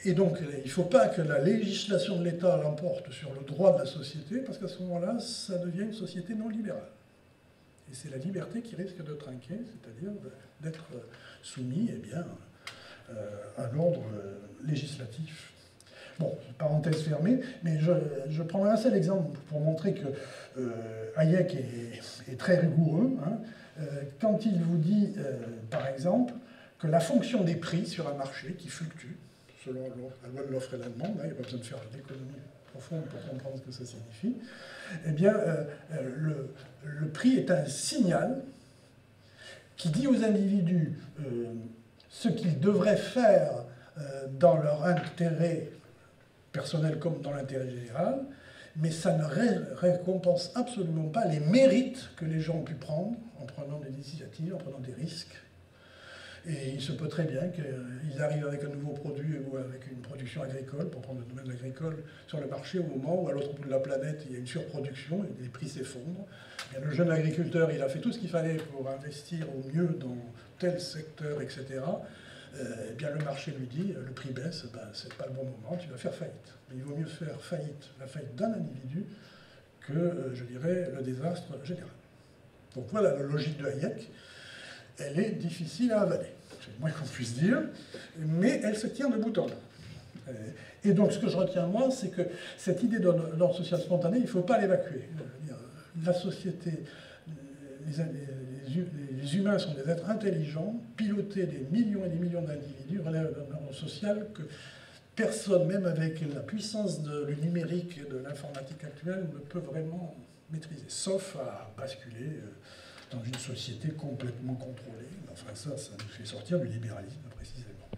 Et donc, il ne faut pas que la législation de l'État l'emporte sur le droit de la société, parce qu'à ce moment-là, ça devient une société non libérale. Et c'est la liberté qui risque de trinquer, c'est-à-dire d'être soumis à l'ordre législatif. Bon, parenthèse fermée, mais je prendrai un seul exemple pour montrer que Hayek est très rigoureux. Quand il vous dit, par exemple, que la fonction des prix sur un marché qui fluctue, selon la loi de l'offre et la demande, il n'y a pas besoin de faire l'économie profonde pour comprendre ce que ça signifie, eh bien, le prix est un signal qui dit aux individus ce qu'ils devraient faire dans leur intérêt personnel comme dans l'intérêt général, mais ça ne récompense absolument pas les mérites que les gens ont pu prendre en prenant des initiatives, en prenant des risques. Et il se peut très bien qu'ils arrivent avec un nouveau produit ou avec une production agricole, pour prendre le domaine agricole, sur le marché au moment où à l'autre bout de la planète il y a une surproduction et les prix s'effondrent. Le jeune agriculteur, il a fait tout ce qu'il fallait pour investir au mieux dans tel secteur, etc. Eh bien, le marché lui dit, le prix baisse, ben, c'est pas le bon moment, tu vas faire faillite. Mais il vaut mieux faire la faillite d'un individu que, je dirais, le désastre général. Donc voilà la logique de Hayek. Elle est difficile à avaler, c'est le moins qu'on puisse dire, mais elle se tient de bout en bout. Et donc ce que je retiens moi, c'est que cette idée d'ordre social spontané, il ne faut pas l'évacuer. La société, les humains sont des êtres intelligents, pilotés des millions et des millions d'individus, relèvent d'un ordre social que personne, même avec la puissance du numérique et de l'informatique actuelle, ne peut vraiment maîtriser, sauf à basculer dans une société complètement contrôlée. Enfin, ça nous fait sortir du libéralisme, précisément.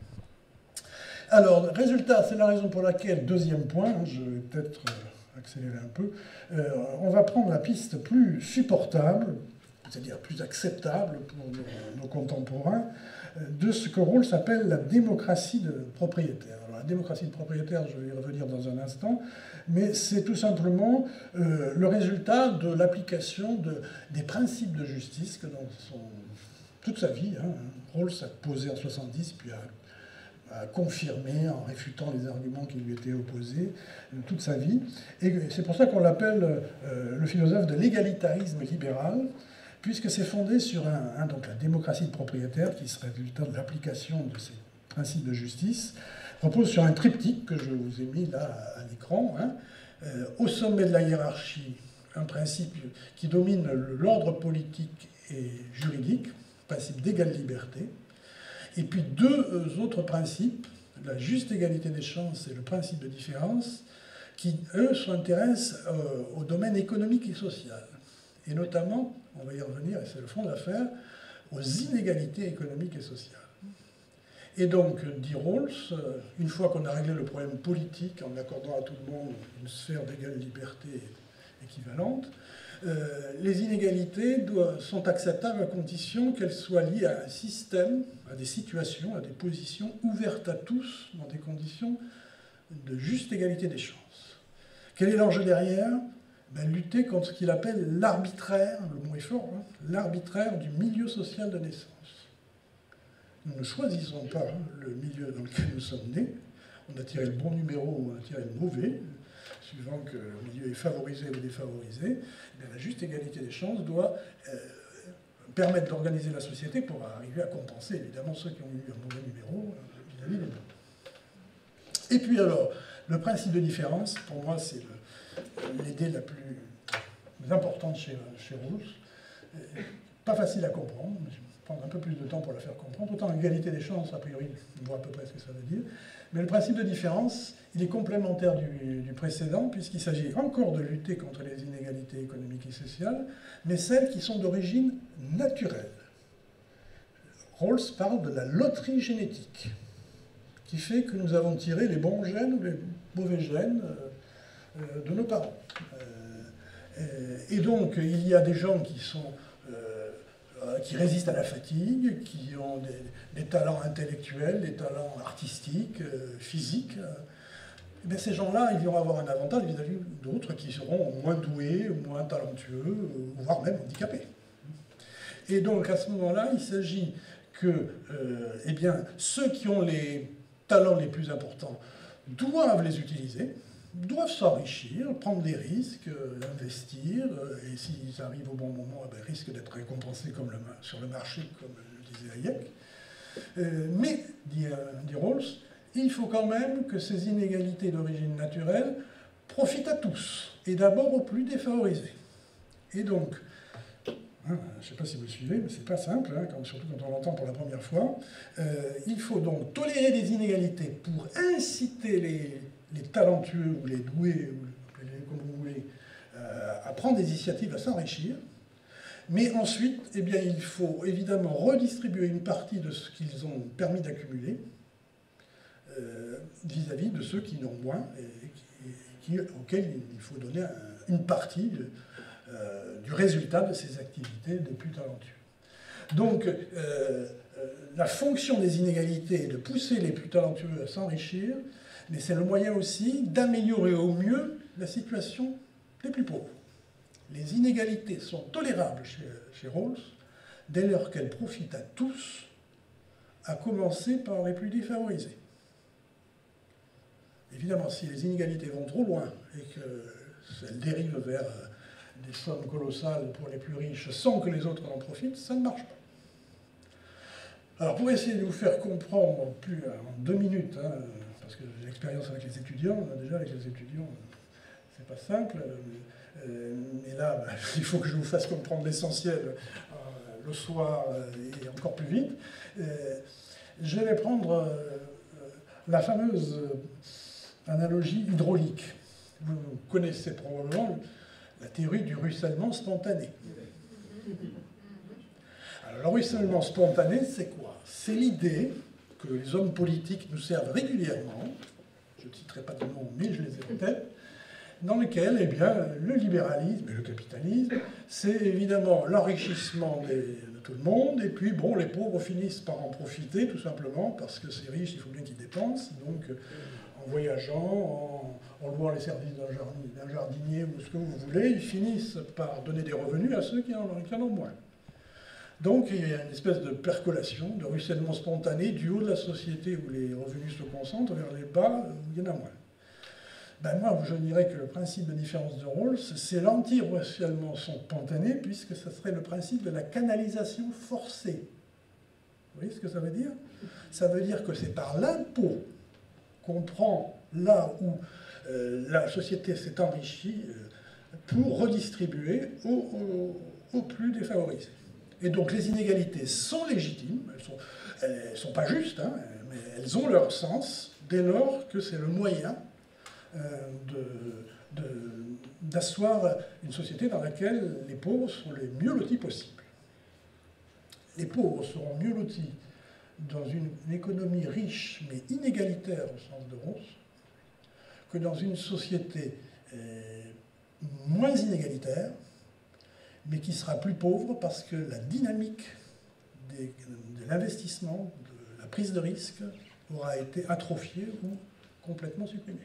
Alors, résultat, c'est la raison pour laquelle, deuxième point, je vais peut-être accélérer un peu, on va prendre la piste plus supportable, c'est-à-dire plus acceptable pour nos contemporains, de ce que Rawls appelle la démocratie de propriétaire. Alors, la démocratie de propriétaire, je vais y revenir dans un instant, mais c'est tout simplement le résultat de l'application des principes de justice que dans toute sa vie, Rawls a posé en 70, puis a confirmé en réfutant les arguments qui lui étaient opposés toute sa vie. Et c'est pour ça qu'on l'appelle le philosophe de l'égalitarisme libéral, puisque c'est fondé sur donc la démocratie de propriétaire, qui serait le résultat de l'application de ces principes de justice, repose sur un triptyque que je vous ai mis là à l'écran. Au sommet de la hiérarchie, un principe qui domine l'ordre politique et juridique, principe d'égale liberté, et puis deux autres principes, la juste égalité des chances et le principe de différence, qui, eux, s'intéressent au domaine économique et social. Et notamment, on va y revenir, et c'est le fond de l'affaire, aux inégalités économiques et sociales. Et donc, dit Rawls, une fois qu'on a réglé le problème politique en accordant à tout le monde une sphère d'égale liberté équivalente, les inégalités sont acceptables à condition qu'elles soient liées à un système, à des situations, à des positions ouvertes à tous dans des conditions de juste égalité des chances. Quel est l'enjeu derrière ? Lutter contre ce qu'il appelle l'arbitraire, le mot est fort, l'arbitraire du milieu social de naissance. Nous ne choisissons pas le milieu dans lequel nous sommes nés. On a tiré le bon numéro ou on a tiré le mauvais, suivant que le milieu est favorisé ou défavorisé. La juste égalité des chances doit permettre d'organiser la société pour arriver à compenser, évidemment, ceux qui ont eu un mauvais numéro vis-à-vis des bons. Et puis alors, le principe de différence, pour moi, c'est l'idée la plus importante chez Rawls. Pas facile à comprendre, mais je vais prendre un peu plus de temps pour la faire comprendre. Autant l'égalité des chances, a priori, on voit à peu près ce que ça veut dire. Mais le principe de différence, il est complémentaire du précédent, puisqu'il s'agit encore de lutter contre les inégalités économiques et sociales, mais celles qui sont d'origine naturelle. Rawls parle de la loterie génétique, qui fait que nous avons tiré les bons gènes ou les mauvais gènes de nos parents. Et donc, il y a des gens qui résistent à la fatigue, qui ont des talents intellectuels, des talents artistiques, physiques. Et ces gens-là, ils vont avoir un avantage vis-à-vis d'autres qui seront moins doués, moins talentueux, voire même handicapés. Et donc, à ce moment-là, il s'agit que ceux qui ont les talents les plus importants doivent les utiliser, doivent s'enrichir, prendre des risques, investir, et s'ils arrivent au bon moment, risquent d'être récompensés sur le marché, comme le disait Hayek. Mais, dit Rawls, il faut quand même que ces inégalités d'origine naturelle profitent à tous, et d'abord aux plus défavorisés. Et donc, je ne sais pas si vous suivez, mais c'est pas simple, surtout quand on l'entend pour la première fois, il faut donc tolérer des inégalités pour inciter les talentueux ou les doués, ou appelez-les comme vous voulez, à prendre des initiatives, à s'enrichir. Mais ensuite, il faut évidemment redistribuer une partie de ce qu'ils ont permis d'accumuler vis-à-vis de ceux qui n'ont moins et auxquels il faut donner une partie du résultat de ces activités des plus talentueux. Donc, la fonction des inégalités est de pousser les plus talentueux à s'enrichir, mais c'est le moyen aussi d'améliorer au mieux la situation des plus pauvres. Les inégalités sont tolérables chez Rawls dès lors qu'elles profitent à tous, à commencer par les plus défavorisés. Évidemment, si les inégalités vont trop loin et qu'elles dérivent vers des sommes colossales pour les plus riches sans que les autres en profitent, ça ne marche pas. Alors, pour essayer de vous faire comprendre en 2 minutes, hein, parce que j'ai l'expérience avec les étudiants, déjà avec les étudiants, c'est pas simple, mais là, il faut que je vous fasse comprendre l'essentiel le soir et encore plus vite. Je vais prendre la fameuse analogie hydraulique. Vous connaissez probablement la théorie du ruissellement spontané. Alors, le ruissellement spontané, c'est quoi? C'est l'idée que les hommes politiques nous servent régulièrement, je ne citerai pas de nom, mais je les ai en tête, dans lequel, eh bien, le libéralisme et le capitalisme, c'est évidemment l'enrichissement de tout le monde, et puis, bon, les pauvres finissent par en profiter, tout simplement, parce que ces riches, il faut bien qu'ils dépensent, donc, en voyageant, en louant les services d'un jardinier ou ce que vous voulez, ils finissent par donner des revenus à ceux qui en ont moins. Donc, il y a une espèce de percolation, de ruissellement spontané du haut de la société où les revenus se concentrent vers les bas où il y en a moins. Ben moi, je dirais que le principe de différence de Rawls, c'est l'anti-ruissellement spontané, puisque ce serait le principe de la canalisation forcée. Vous voyez ce que ça veut dire? Ça veut dire que c'est par l'impôt qu'on prend là où la société s'est enrichie pour redistribuer aux plus défavorisés. Et donc les inégalités sont légitimes, elles ne sont pas justes, hein, mais elles ont leur sens dès lors que c'est le moyen d'asseoir une société dans laquelle les pauvres sont les mieux lotis possibles. Les pauvres seront mieux lotis dans une économie riche mais inégalitaire au sens de Rawls que dans une société moins inégalitaire mais qui sera plus pauvre parce que la dynamique de l'investissement, de la prise de risque aura été atrophiée ou complètement supprimée.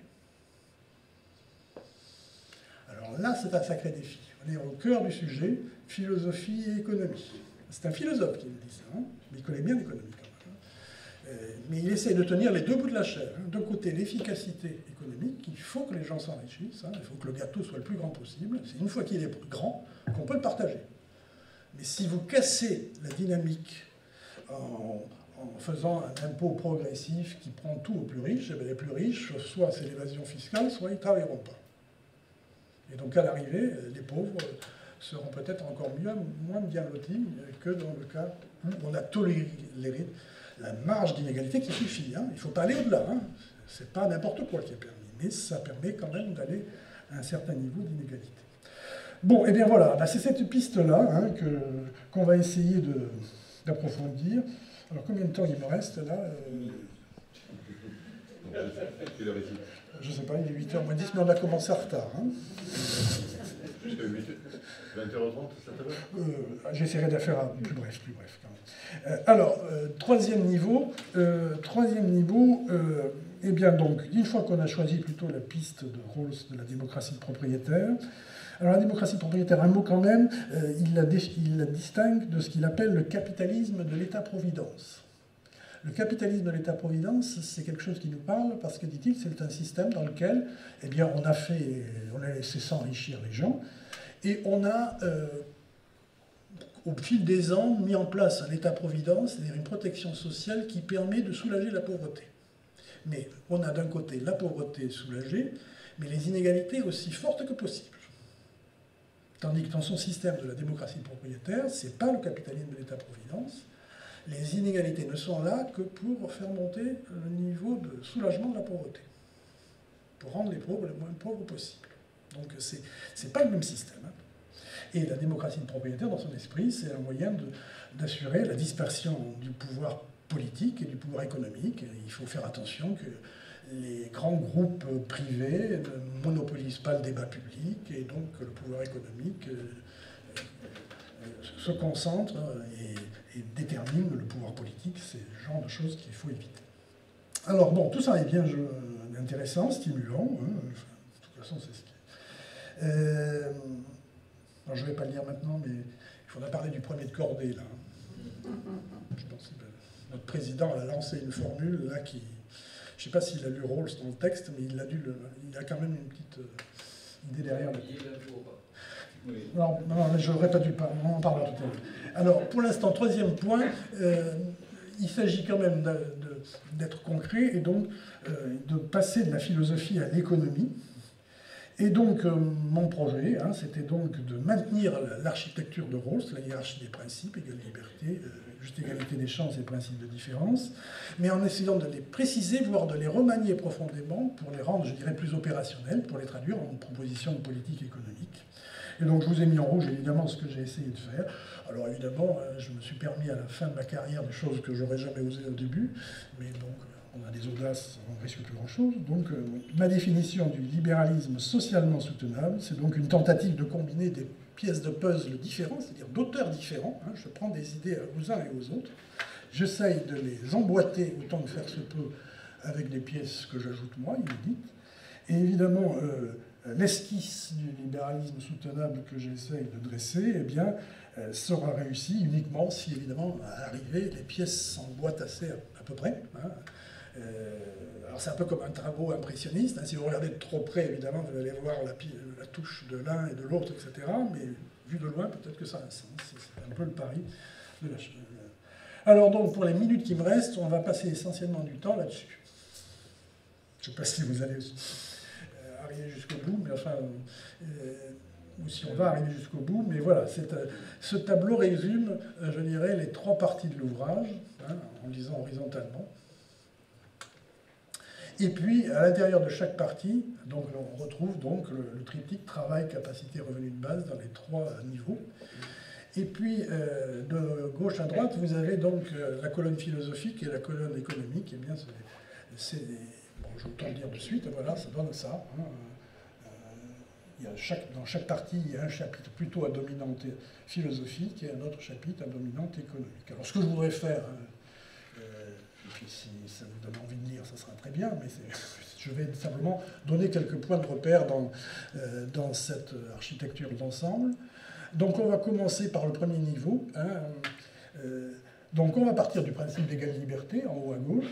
Alors là, c'est un sacré défi. On est au cœur du sujet, philosophie et économie. C'est un philosophe qui nous dit ça, hein, mais il connaît bien l'économie quand même. Mais il essaie de tenir les deux bouts de la chaîne. D'un côté, l'efficacité économique, il faut que les gens s'enrichissent, hein, il faut que le gâteau soit le plus grand possible. C'est une fois qu'il est grand qu'on peut le partager. Mais si vous cassez la dynamique en faisant un impôt progressif qui prend tout aux plus riches, eh bien les plus riches, soit c'est l'évasion fiscale, soit ils ne travailleront pas. Et donc à l'arrivée, les pauvres seront peut-être encore moins bien lotis que dans le cas où on a toléré la marge d'inégalité qui suffit. Hein. Il ne faut pas aller au-delà. Hein. Ce n'est pas n'importe quoi qui est permis, mais ça permet quand même d'aller à un certain niveau d'inégalité. Bon, et bien voilà, c'est cette piste-là hein, qu'on va essayer d'approfondir. Alors combien de temps il me reste là Je ne sais pas, il est 8h moins 10, mais on a commencé en retard. Hein. 20h30, ça te va J'essaierai de faire plus bref quand même. Alors, troisième niveau, eh bien donc, une fois qu'on a choisi plutôt la piste de Rawls de la démocratie propriétaire, alors la démocratie propriétaire, un mot quand même, il la distingue de ce qu'il appelle le capitalisme de l'État-providence. Le capitalisme de l'État-providence, c'est quelque chose qui nous parle parce que, dit-il, c'est un système dans lequel eh bien, on a laissé s'enrichir les gens et on a, au fil des ans, mis en place un État-providence, c'est-à-dire une protection sociale qui permet de soulager la pauvreté. Mais on a d'un côté la pauvreté soulagée, mais les inégalités aussi fortes que possible. Tandis que dans son système de la démocratie propriétaire, ce n'est pas le capitalisme de l'État-providence. Les inégalités ne sont là que pour faire monter le niveau de soulagement de la pauvreté, pour rendre les pauvres le moins pauvres possible. Donc ce n'est pas le même système. Hein. Et la démocratie propriétaire, dans son esprit, c'est un moyen d'assurer la dispersion du pouvoir politique et du pouvoir économique. Et il faut faire attention que les grands groupes privés ne monopolisent pas le débat public et donc que le pouvoir économique se concentre et détermine le pouvoir politique. C'est le genre de choses qu'il faut éviter. Alors bon, tout ça est bien intéressant, stimulant. Hein. Enfin, de toute façon, c'est ce qui est. Alors, je ne vais pas le lire maintenant, mais il faudra parler du premier de cordée, là. Je pense que notre président a lancé une formule, là, qui... Je ne sais pas s'il a lu Rawls dans le texte, mais il a quand même une petite idée derrière. Non, je n'aurais pas dû parler, on en parlera tout à l'heure. Alors, pour l'instant, troisième point, il s'agit quand même d'être concret et donc de passer de la philosophie à l'économie. Et donc, mon projet, hein, c'était donc de maintenir l'architecture de Rawls, la hiérarchie des principes, égale liberté, juste égalité des chances et principe de différence, mais en essayant de les préciser, voire de les remanier profondément pour les rendre, je dirais, plus opérationnels, pour les traduire en propositions de politique économique. Et donc, je vous ai mis en rouge, évidemment, ce que j'ai essayé de faire. Alors, évidemment, je me suis permis à la fin de ma carrière des choses que j'aurais jamais osé au début, mais donc... On a des audaces, on risque plus grand-chose. Donc, ma définition du libéralisme socialement soutenable, c'est donc une tentative de combiner des pièces de puzzle différentes, c'est-à-dire d'auteurs différents. Hein, je prends des idées aux uns et aux autres. J'essaye de les emboîter autant que faire se peut avec des pièces que j'ajoute moi, inédites. Et évidemment, l'esquisse du libéralisme soutenable que j'essaye de dresser, eh bien, sera réussie uniquement si, évidemment, à l'arrivée, les pièces s'emboîtent assez à peu près. Hein. Alors c'est un peu comme un travaux impressionniste. Hein. Si vous regardez de trop près, évidemment, vous allez voir la touche de l'un et de l'autre, etc. Mais vu de loin, peut-être que ça a un sens. C'est un peu le pari de la chose. Alors donc, pour les minutes qui me restent, on va passer essentiellement du temps là-dessus. Je ne sais pas si vous allez arriver jusqu'au bout, mais enfin... ou si on va arriver jusqu'au bout, mais voilà, ce tableau résume, je dirais, les trois parties de l'ouvrage, hein, en lisant horizontalement. Et puis, à l'intérieur de chaque partie, donc, on retrouve donc le triptyque travail, capacité, revenu de base dans les trois niveaux. Et puis, de gauche à droite, vous avez donc la colonne philosophique et la colonne économique. Eh bien, bon, je vais autant le dire de suite, voilà, ça donne ça. Hein. Dans chaque partie, il y a un chapitre plutôt à dominante philosophique et un autre chapitre à dominante économique. Alors, ce que je voudrais faire... et puis si ça vous donne envie de lire, ça sera très bien, mais je vais simplement donner quelques points de repère dans cette architecture d'ensemble. Donc on va commencer par le premier niveau. Hein. Donc on va partir du principe d'égale liberté, en haut à gauche,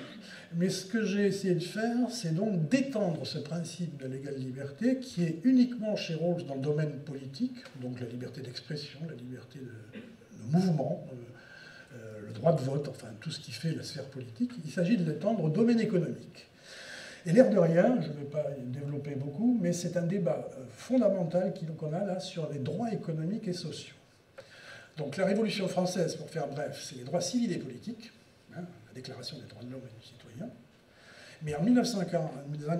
mais ce que j'ai essayé de faire, c'est donc d'étendre ce principe de l'égale liberté, qui est uniquement chez Rawls dans le domaine politique, donc la liberté d'expression, la liberté de mouvement, le droit de vote, enfin tout ce qui fait la sphère politique. Il s'agit de l'étendre au domaine économique. Et l'air de rien, je ne vais pas développer beaucoup, mais c'est un débat fondamental qu'on a là sur les droits économiques et sociaux. Donc la Révolution française, pour faire bref, c'est les droits civils et politiques, hein, la Déclaration des droits de l'homme et du citoyen. Mais en 1940,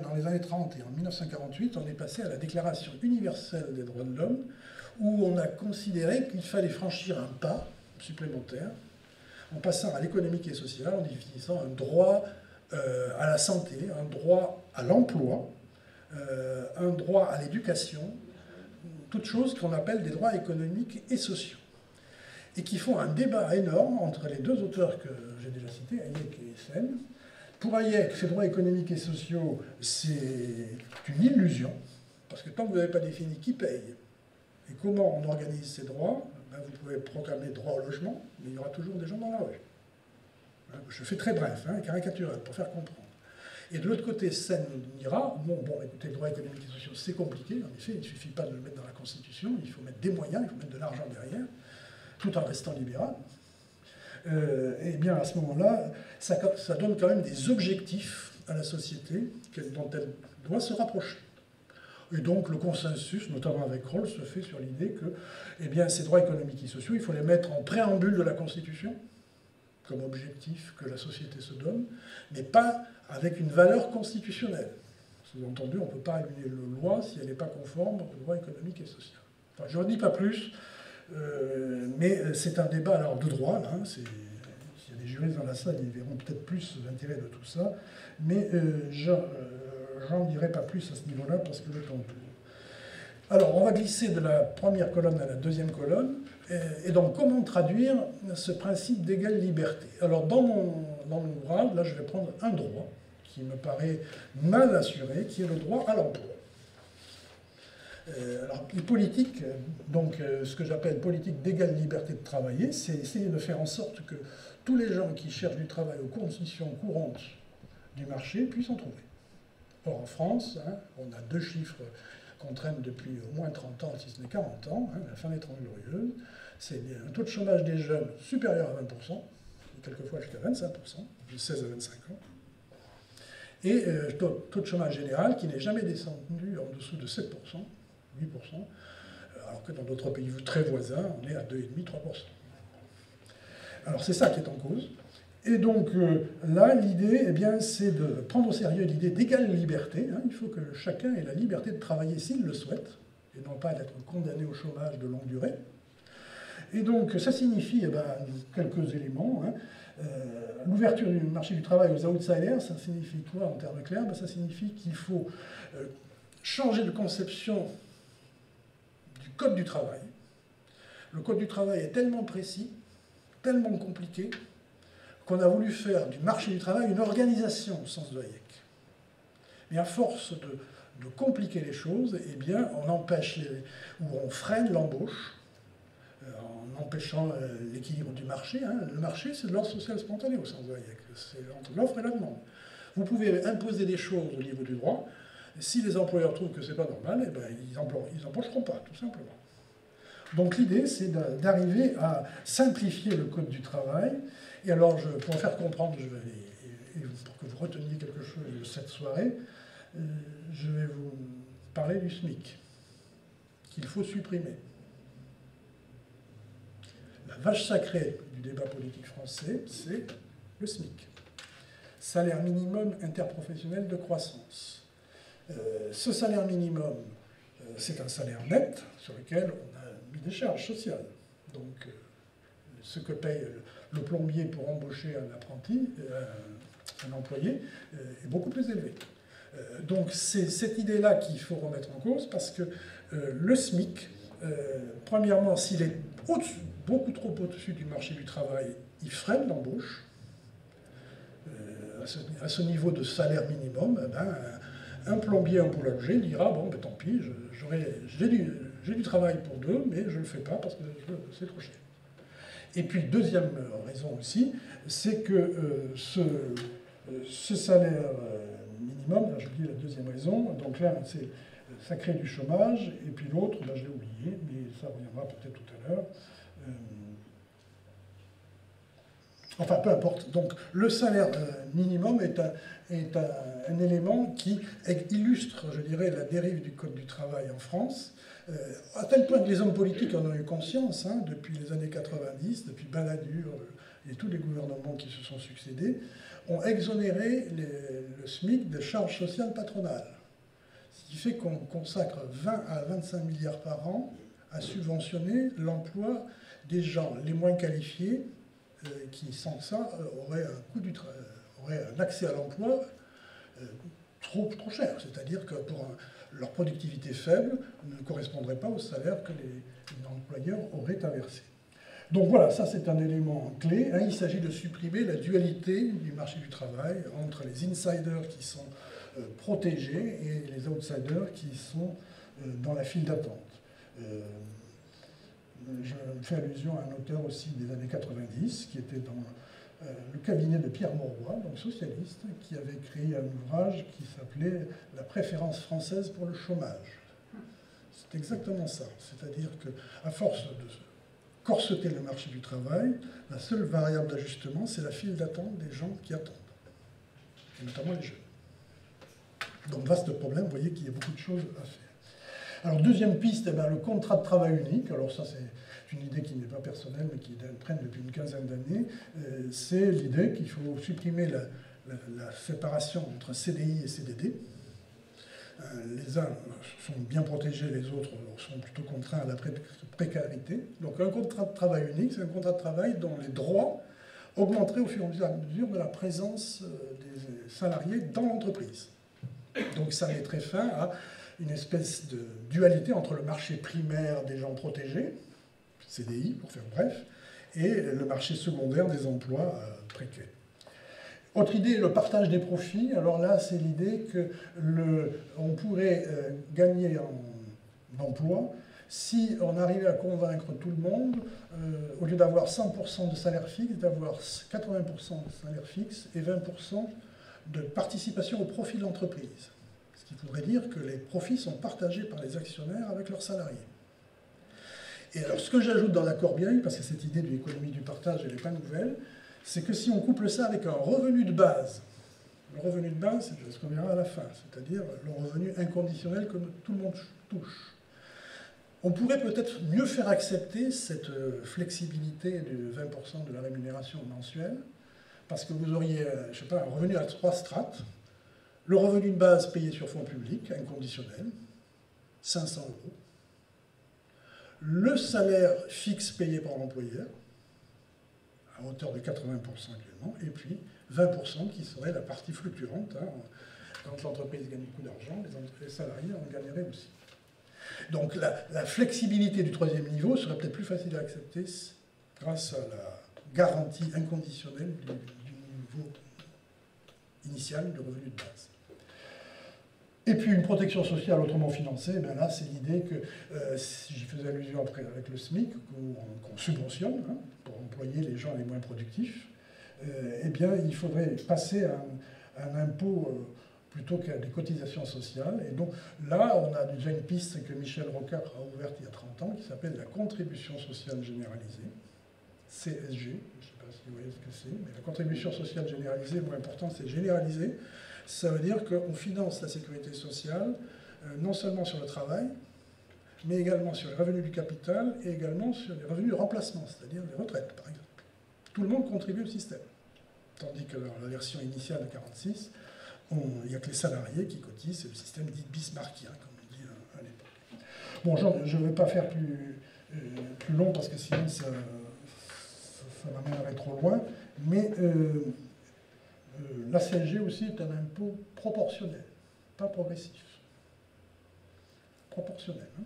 dans les années 30 et en 1948, on est passé à la Déclaration universelle des droits de l'homme, où on a considéré qu'il fallait franchir un pas supplémentaire, en passant à l'économique et social, en définissant un droit à la santé, un droit à l'emploi, un droit à l'éducation, toutes choses qu'on appelle des droits économiques et sociaux, et qui font un débat énorme entre les deux auteurs que j'ai déjà cités, Hayek et Sen. Pour Hayek, ces droits économiques et sociaux, c'est une illusion, parce que tant que vous n'avez pas défini qui paye et comment on organise ces droits, ben vous pouvez proclamer droit au logement, mais il y aura toujours des gens dans la rue. Je fais très bref, hein, caricatural, pour faire comprendre. Et de l'autre côté, Sen nous dira, bon, écoutez, le droit économique et social, c'est compliqué, en effet, il ne suffit pas de le mettre dans la Constitution, il faut mettre des moyens, il faut mettre de l'argent derrière, tout en restant libéral. Et bien, à ce moment-là, ça donne quand même des objectifs à la société dont elle doit se rapprocher. Et donc, le consensus, notamment avec Rawls, se fait sur l'idée que eh bien, ces droits économiques et sociaux, il faut les mettre en préambule de la Constitution, comme objectif que la société se donne, mais pas avec une valeur constitutionnelle. Sous-entendu, on ne peut pas émuler une loi si elle n'est pas conforme aux droits économiques et sociaux. Enfin, je n'en dis pas plus, mais c'est un débat alors, de droit, là, il y a les juristes dans la salle, ils verront peut-être plus l'intérêt de tout ça, mais j'en dirai pas plus à ce niveau-là parce que le temps tourne. Alors, on va glisser de la première colonne à la deuxième colonne. Et donc, comment traduire ce principe d'égale liberté? Alors, dans mon ouvrage, là, je vais prendre un droit qui me paraît mal assuré, qui est le droit à l'emploi. Alors, les politiques, donc ce que j'appelle politique d'égale liberté de travailler, c'est essayer de faire en sorte que tous les gens qui cherchent du travail aux conditions courantes du marché puissent en trouver. Or, en France, hein, on a deux chiffres qu'on traîne depuis au moins 30 ans, si ce n'est 40 ans, hein, la fin des 30 glorieuses. C'est un taux de chômage des jeunes supérieur à 20%, quelquefois jusqu'à 25%, de 16 à 25 ans. Et taux de chômage général qui n'est jamais descendu en dessous de 7%, 8%, alors que dans d'autres pays très voisins, on est à 2,5-3%. Alors c'est ça qui est en cause. Et donc là, l'idée, eh bien, c'est de prendre au sérieux l'idée d'égale liberté. Hein. Il faut que chacun ait la liberté de travailler s'il le souhaite, et non pas d'être condamné au chômage de longue durée. Et donc ça signifie eh ben, quelques éléments. Hein. L'ouverture du marché du travail aux outsiders, ça signifie quoi en termes clairs? Ben, ça signifie qu'il faut changer de conception du code du travail. Le code du travail est tellement précis, tellement compliqué, qu'on a voulu faire du marché du travail une organisation au sens de Hayek. Mais à force de compliquer les choses, eh bien, on empêche ou on freine l'embauche en empêchant l'équilibre du marché. Hein. Le marché, c'est de l'ordre social spontané au sens de Hayek. C'est entre l'offre et la demande. Vous pouvez imposer des choses au niveau du droit. Et si les employeurs trouvent que ce n'est pas normal, eh ben, ils n'embaucheront pas, tout simplement. Donc l'idée, c'est d'arriver à simplifier le code du travail. Et alors, pour faire comprendre, pour que vous reteniez quelque chose de cette soirée, je vais vous parler du SMIC, qu'il faut supprimer. La vache sacrée du débat politique français, c'est le SMIC. Salaire minimum interprofessionnel de croissance. Ce salaire minimum, c'est un salaire net sur lequel on a mis des charges sociales. Donc, ce que paye le plombier pour embaucher un apprenti, un employé, est beaucoup plus élevé. Donc c'est cette idée-là qu'il faut remettre en cause, parce que le SMIC, premièrement, s'il est beaucoup trop au-dessus du marché du travail, il freine l'embauche. À ce niveau de salaire minimum, eh ben, un plombier, un boulanger dira, bon, ben, tant pis, j'ai du travail pour deux, mais je ne le fais pas parce que c'est trop cher. Et puis, deuxième raison aussi, c'est que ce salaire minimum, là, je dis la deuxième raison, donc là, ça crée du chômage, et puis l'autre, ben, je l'ai oublié, mais ça reviendra peut-être tout à l'heure. Enfin, peu importe. Donc, le salaire minimum est un élément qui illustre, je dirais, la dérive du Code du travail en France, à tel point que les hommes politiques en ont eu conscience, hein, depuis les années 90, depuis Balladur et tous les gouvernements qui se sont succédés, ont exonéré le SMIC de charges sociales patronales. Ce qui fait qu'on consacre 20 à 25 milliards par an à subventionner l'emploi des gens les moins qualifiés, qui, sans ça, auraient un accès à l'emploi trop cher. C'est-à-dire que pour leur productivité faible ne correspondrait pas au salaire que les employeurs auraient à verser. Donc voilà, ça c'est un élément clé. Hein, il s'agit de supprimer la dualité du marché du travail entre les insiders qui sont protégés et les outsiders qui sont dans la file d'attente. Je fais allusion à un auteur aussi des années 90, qui était dans le cabinet de Pierre Mauroy, donc socialiste, qui avait créé un ouvrage qui s'appelait « La préférence française pour le chômage ». C'est exactement ça. C'est-à-dire qu'à force de corseter le marché du travail, la seule variable d'ajustement, c'est la file d'attente des gens qui attendent, et notamment les jeunes. Donc vaste problème, vous voyez qu'il y a beaucoup de choses à faire. Alors, deuxième piste, eh bien, le contrat de travail unique. Alors ça, c'est une idée qui n'est pas personnelle, mais qui traîne depuis une quinzaine d'années. C'est l'idée qu'il faut supprimer la séparation entre CDI et CDD. Les uns sont bien protégés, les autres sont plutôt contraints à la précarité. Donc un contrat de travail unique, c'est un contrat de travail dont les droits augmenterait au fur et à mesure de la présence des salariés dans l'entreprise. Donc ça mettrait fin à une espèce de dualité entre le marché primaire des gens protégés, CDI pour faire bref, et le marché secondaire des emplois précaires. Autre idée, le partage des profits. Alors là, c'est l'idée qu'on pourrait gagner en emploi si on arrivait à convaincre tout le monde, au lieu d'avoir 100% de salaire fixe, d'avoir 80% de salaire fixe et 20% de participation au profit de l'entreprise. Ce qui voudrait dire que les profits sont partagés par les actionnaires avec leurs salariés. Et alors, ce que j'ajoute dans l'accord Biel, parce que cette idée de l'économie du partage, elle n'est pas nouvelle, c'est que si on couple ça avec un revenu de base, le revenu de base, c'est ce qu'on verra à la fin, c'est-à-dire le revenu inconditionnel que tout le monde touche, on pourrait peut-être mieux faire accepter cette flexibilité de 20% de la rémunération mensuelle, parce que vous auriez, je sais pas, un revenu à 3 strates, le revenu de base payé sur fonds publics, inconditionnel, 500 €, le salaire fixe payé par l'employeur, à hauteur de 80% actuellement, et puis 20% qui serait la partie fluctuante. Hein. Quand l'entreprise gagne beaucoup d'argent, les salariés en gagneraient aussi. Donc la flexibilité du troisième niveau serait peut-être plus facile à accepter grâce à la garantie inconditionnelle du niveau initial de revenu de base. Et puis une protection sociale autrement financée, ben là c'est l'idée que, j'y faisais allusion après avec le SMIC, qu'on subventionne hein, pour employer les gens les moins productifs, eh bien il faudrait passer à un impôt plutôt qu'à des cotisations sociales. Et donc là on a déjà une piste que Michel Rocard a ouverte il y a 30 ans, qui s'appelle la contribution sociale généralisée, CSG, je ne sais pas si vous voyez ce que c'est, mais la contribution sociale généralisée, le moins important c'est généraliser. Ça veut dire qu'on finance la sécurité sociale non seulement sur le travail, mais également sur les revenus du capital et également sur les revenus de remplacement, c'est-à-dire les retraites, par exemple. Tout le monde contribue au système. Tandis que dans la version initiale de 1946, il n'y a que les salariés qui cotisent, c'est le système dit bismarckien, comme on dit à l'époque. Bon, je ne vais pas faire plus long parce que sinon ça m'amènerait trop loin, mais la CSG aussi est un impôt proportionnel, pas progressif. Proportionnel. Hein.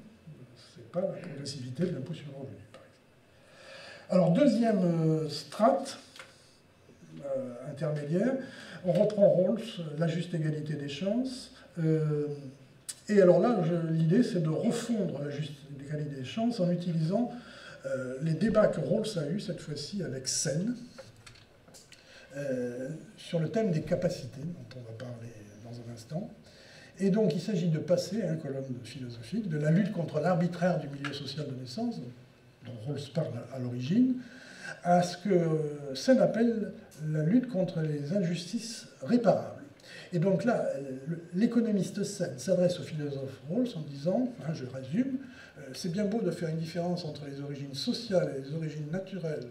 Ce n'est pas la progressivité de l'impôt sur le revenu, par exemple. Alors, deuxième strate intermédiaire, on reprend Rawls, la juste égalité des chances. Et alors là, l'idée, c'est de refondre la juste égalité des chances en utilisant les débats que Rawls a eus cette fois-ci avec Sen, sur le thème des capacités, dont on va parler dans un instant. Et donc, il s'agit de passer à une colonne philosophique de la lutte contre l'arbitraire du milieu social de naissance, dont Rawls parle à l'origine, à ce que Sen appelle la lutte contre les injustices réparables. Et donc là, l'économiste Sen s'adresse au philosophe Rawls en disant, hein, je résume, c'est bien beau de faire une différence entre les origines sociales et les origines naturelles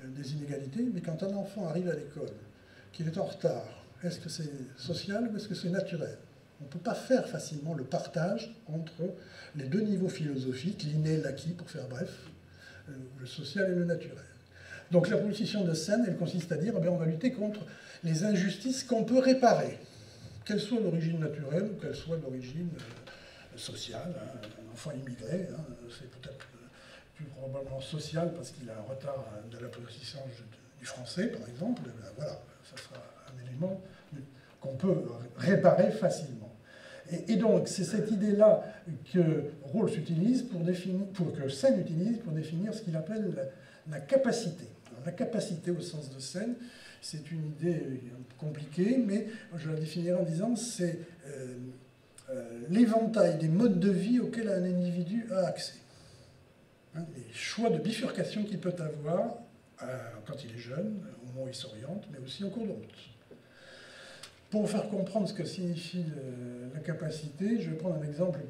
des inégalités, mais quand un enfant arrive à l'école, qu'il est en retard, est-ce que c'est social ou est-ce que c'est naturel? On ne peut pas faire facilement le partage entre les deux niveaux philosophiques, l'inné et l'acquis, pour faire bref, le social et le naturel. Donc la position de Sen, elle consiste à dire, on va lutter contre les injustices qu'on peut réparer, qu'elles soient d'origine naturelle ou qu'elles soient d'origine sociale. Hein. Un enfant immigré, hein, c'est peut-être plus probablement social parce qu'il a un retard de l'apprentissage du français, par exemple. Voilà, ça sera un élément qu'on peut réparer facilement. Et donc, c'est cette idée-là que Rawls utilise que Sen utilise pour définir ce qu'il appelle la capacité. Alors, la capacité au sens de Sen, c'est une idée compliquée, mais je la définirai en disant c'est l'éventail des modes de vie auxquels un individu a accès. Hein, les choix de bifurcation qu'il peut avoir quand il est jeune, au moment où il s'oriente, mais aussi en cours de route. Pour faire comprendre ce que signifie la capacité, je vais prendre un exemple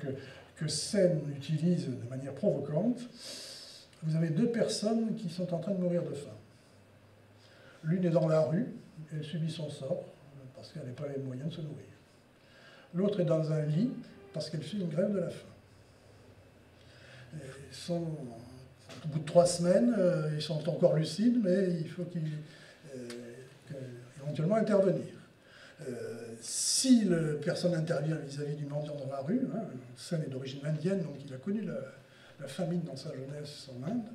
que Sen utilise de manière provocante. Vous avez deux personnes qui sont en train de mourir de faim. L'une est dans la rue, elle subit son sort, parce qu'elle n'a pas les moyens de se nourrir. L'autre est dans un lit, parce qu'elle fait une grève de la faim. Au bout de 3 semaines, ils sont encore lucides, mais il faut qu'ils éventuellement intervenir. Si la personne intervient vis-à-vis du mendiant dans la rue, hein, Sen est d'origine indienne, donc il a connu la famine dans sa jeunesse en Inde,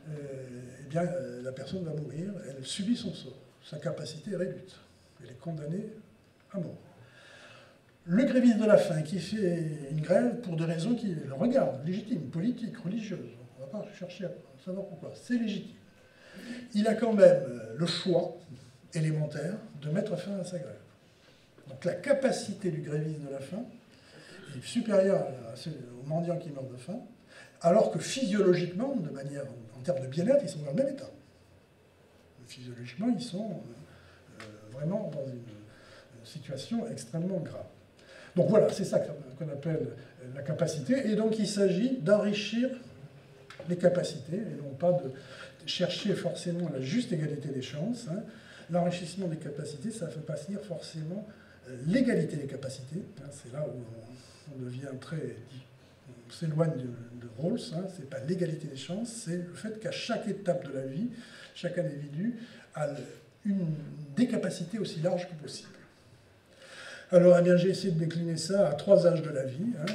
eh bien, la personne va mourir, elle subit son sort. Sa capacité est réduite. Elle est condamnée à mort. Le gréviste de la faim qui fait une grève pour des raisons qui le regardent, légitimes, politiques, religieuses, on ne va pas chercher à savoir pourquoi, c'est légitime. Il a quand même le choix élémentaire de mettre fin à sa grève. Donc la capacité du gréviste de la faim est supérieure aux mendiants qui meurent de faim, alors que physiologiquement, de manière, en termes de bien-être, ils sont dans le même état. Physiologiquement, ils sont vraiment dans une situation extrêmement grave. Donc voilà, c'est ça qu'on appelle la capacité, et donc il s'agit d'enrichir les capacités, et non pas de chercher forcément la juste égalité des chances. Hein. L'enrichissement des capacités, ça ne veut pas dire forcément l'égalité des capacités. Hein. C'est là où on devient très... On s'éloigne de Rawls, hein. Ce n'est pas l'égalité des chances, c'est le fait qu'à chaque étape de la vie, chaque individu a des capacités aussi larges que possible. Alors, eh bien, j'ai essayé de décliner ça à 3 âges de la vie. Hein.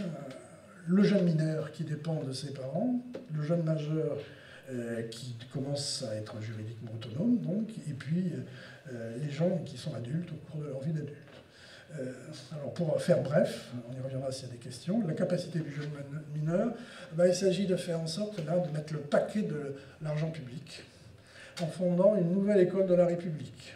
Le jeune mineur qui dépend de ses parents, le jeune majeur qui commence à être juridiquement autonome, donc, et puis les gens qui sont adultes au cours de leur vie d'adulte. Alors, pour faire bref, on y reviendra s'il y a des questions, la capacité du jeune mineur, il s'agit de faire en sorte là, de mettre le paquet de l'argent public en fondant une nouvelle école de la République,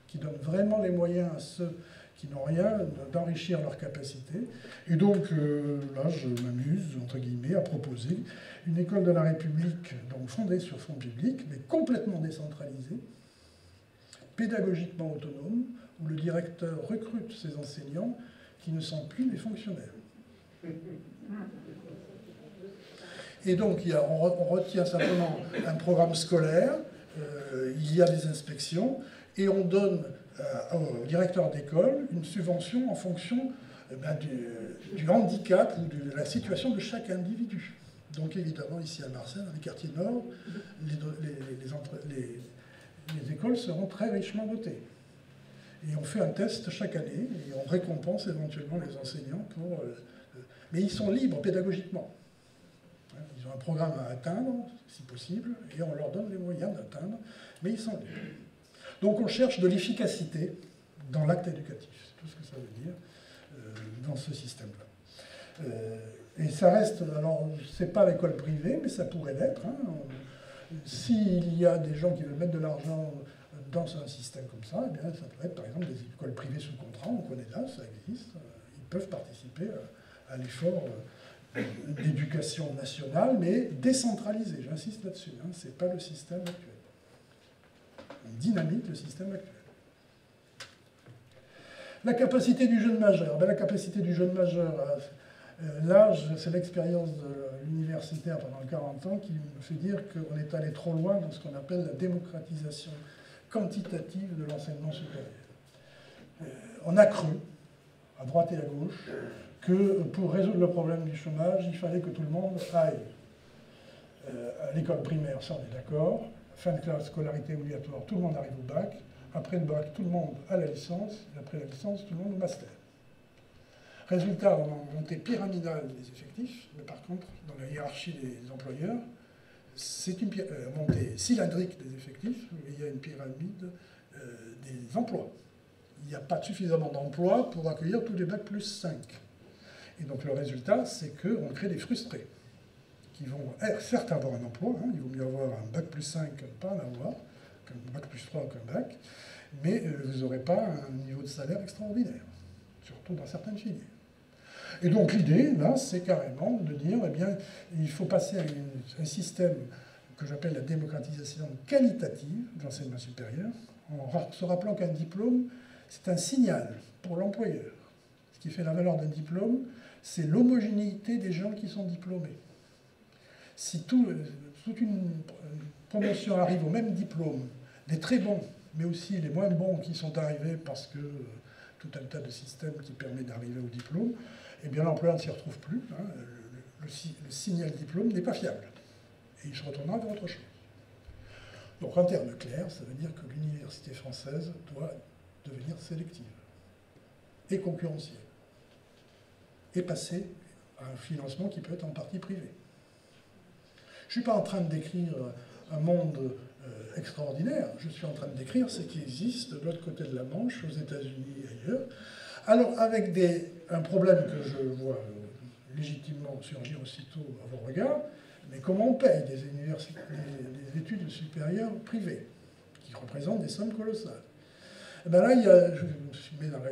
qui donne vraiment les moyens à ceux qui n'ont rien d'enrichir leurs capacités. Et donc, là, je m'amuse, entre guillemets, à proposer une école de la République donc fondée sur fonds publics, mais complètement décentralisée, pédagogiquement autonome, où le directeur recrute ses enseignants qui ne sont plus des fonctionnaires. Et donc, on retient simplement un programme scolaire, il y a des inspections, et on donne au directeur d'école une subvention en fonction du handicap ou de la situation de chaque individu. Donc évidemment, ici à Marseille, dans les quartiers nord, les écoles seront très richement dotées. Et on fait un test chaque année, et on récompense éventuellement les enseignants pour... mais ils sont libres pédagogiquement. Ils ont un programme à atteindre, si possible, et on leur donne les moyens d'atteindre, mais ils sont libres. Donc on cherche de l'efficacité dans l'acte éducatif, c'est tout ce que ça veut dire dans ce système-là. Et ça reste, alors c'est pas l'école privée, mais ça pourrait l'être. Hein. S'il y a des gens qui veulent mettre de l'argent dans un système comme ça, eh bien, ça peut être par exemple des écoles privées sous contrat, on connaît là, ça existe. Ils peuvent participer à l'effort d'éducation nationale, mais décentralisé, j'insiste là-dessus. Hein. Ce n'est pas le système actuel. On dynamite le système actuel. La capacité du jeune majeur. La capacité du jeune majeur, l'âge, c'est l'expérience de l'universitaire pendant 40 ans qui me fait dire qu'on est allé trop loin dans ce qu'on appelle la démocratisation quantitative de l'enseignement supérieur. On a cru, à droite et à gauche, que pour résoudre le problème du chômage, il fallait que tout le monde aille à l'école primaire, ça on est d'accord, fin de classe, scolarité obligatoire, tout le monde arrive au bac, après le bac, tout le monde à la licence, et après la licence, tout le monde au master. Résultat, on a une montée pyramidale des effectifs, mais par contre, dans la hiérarchie des employeurs, c'est une montée cylindrique des effectifs, mais il y a une pyramide des emplois. Il n'y a pas suffisamment d'emplois pour accueillir tous les bacs plus 5. Et donc le résultat, c'est qu'on crée des frustrés, qui vont certes avoir un emploi, hein, il vaut mieux avoir un bac plus 5 que ne pas en avoir, qu'un bac plus 3 qu'un bac, mais vous n'aurez pas un niveau de salaire extraordinaire, surtout dans certaines filières. Et donc l'idée, là, c'est carrément de dire, eh bien, il faut passer à un système que j'appelle la démocratisation qualitative de l'enseignement supérieur, en se rappelant qu'un diplôme, c'est un signal pour l'employeur. Ce qui fait la valeur d'un diplôme, c'est l'homogénéité des gens qui sont diplômés. Si toute une promotion arrive au même diplôme, les très bons, mais aussi les moins bons qui sont arrivés parce que tout un tas de systèmes qui permettent d'arriver au diplôme, eh bien l'employeur ne s'y retrouve plus. Hein, le signal diplôme n'est pas fiable. Et il se retournera vers autre chose. Donc en termes clairs, ça veut dire que l'université française doit devenir sélective et concurrentielle et passer à un financement qui peut être en partie privé. Je ne suis pas en train de décrire un monde extraordinaire, je suis en train de décrire ce qui existe de l'autre côté de la Manche, aux États-Unis et ailleurs. Alors avec un problème que je vois légitimement surgir aussitôt à vos regards, mais comment on paye des études supérieures privées, qui représentent des sommes colossales? Et bien là, je mets dans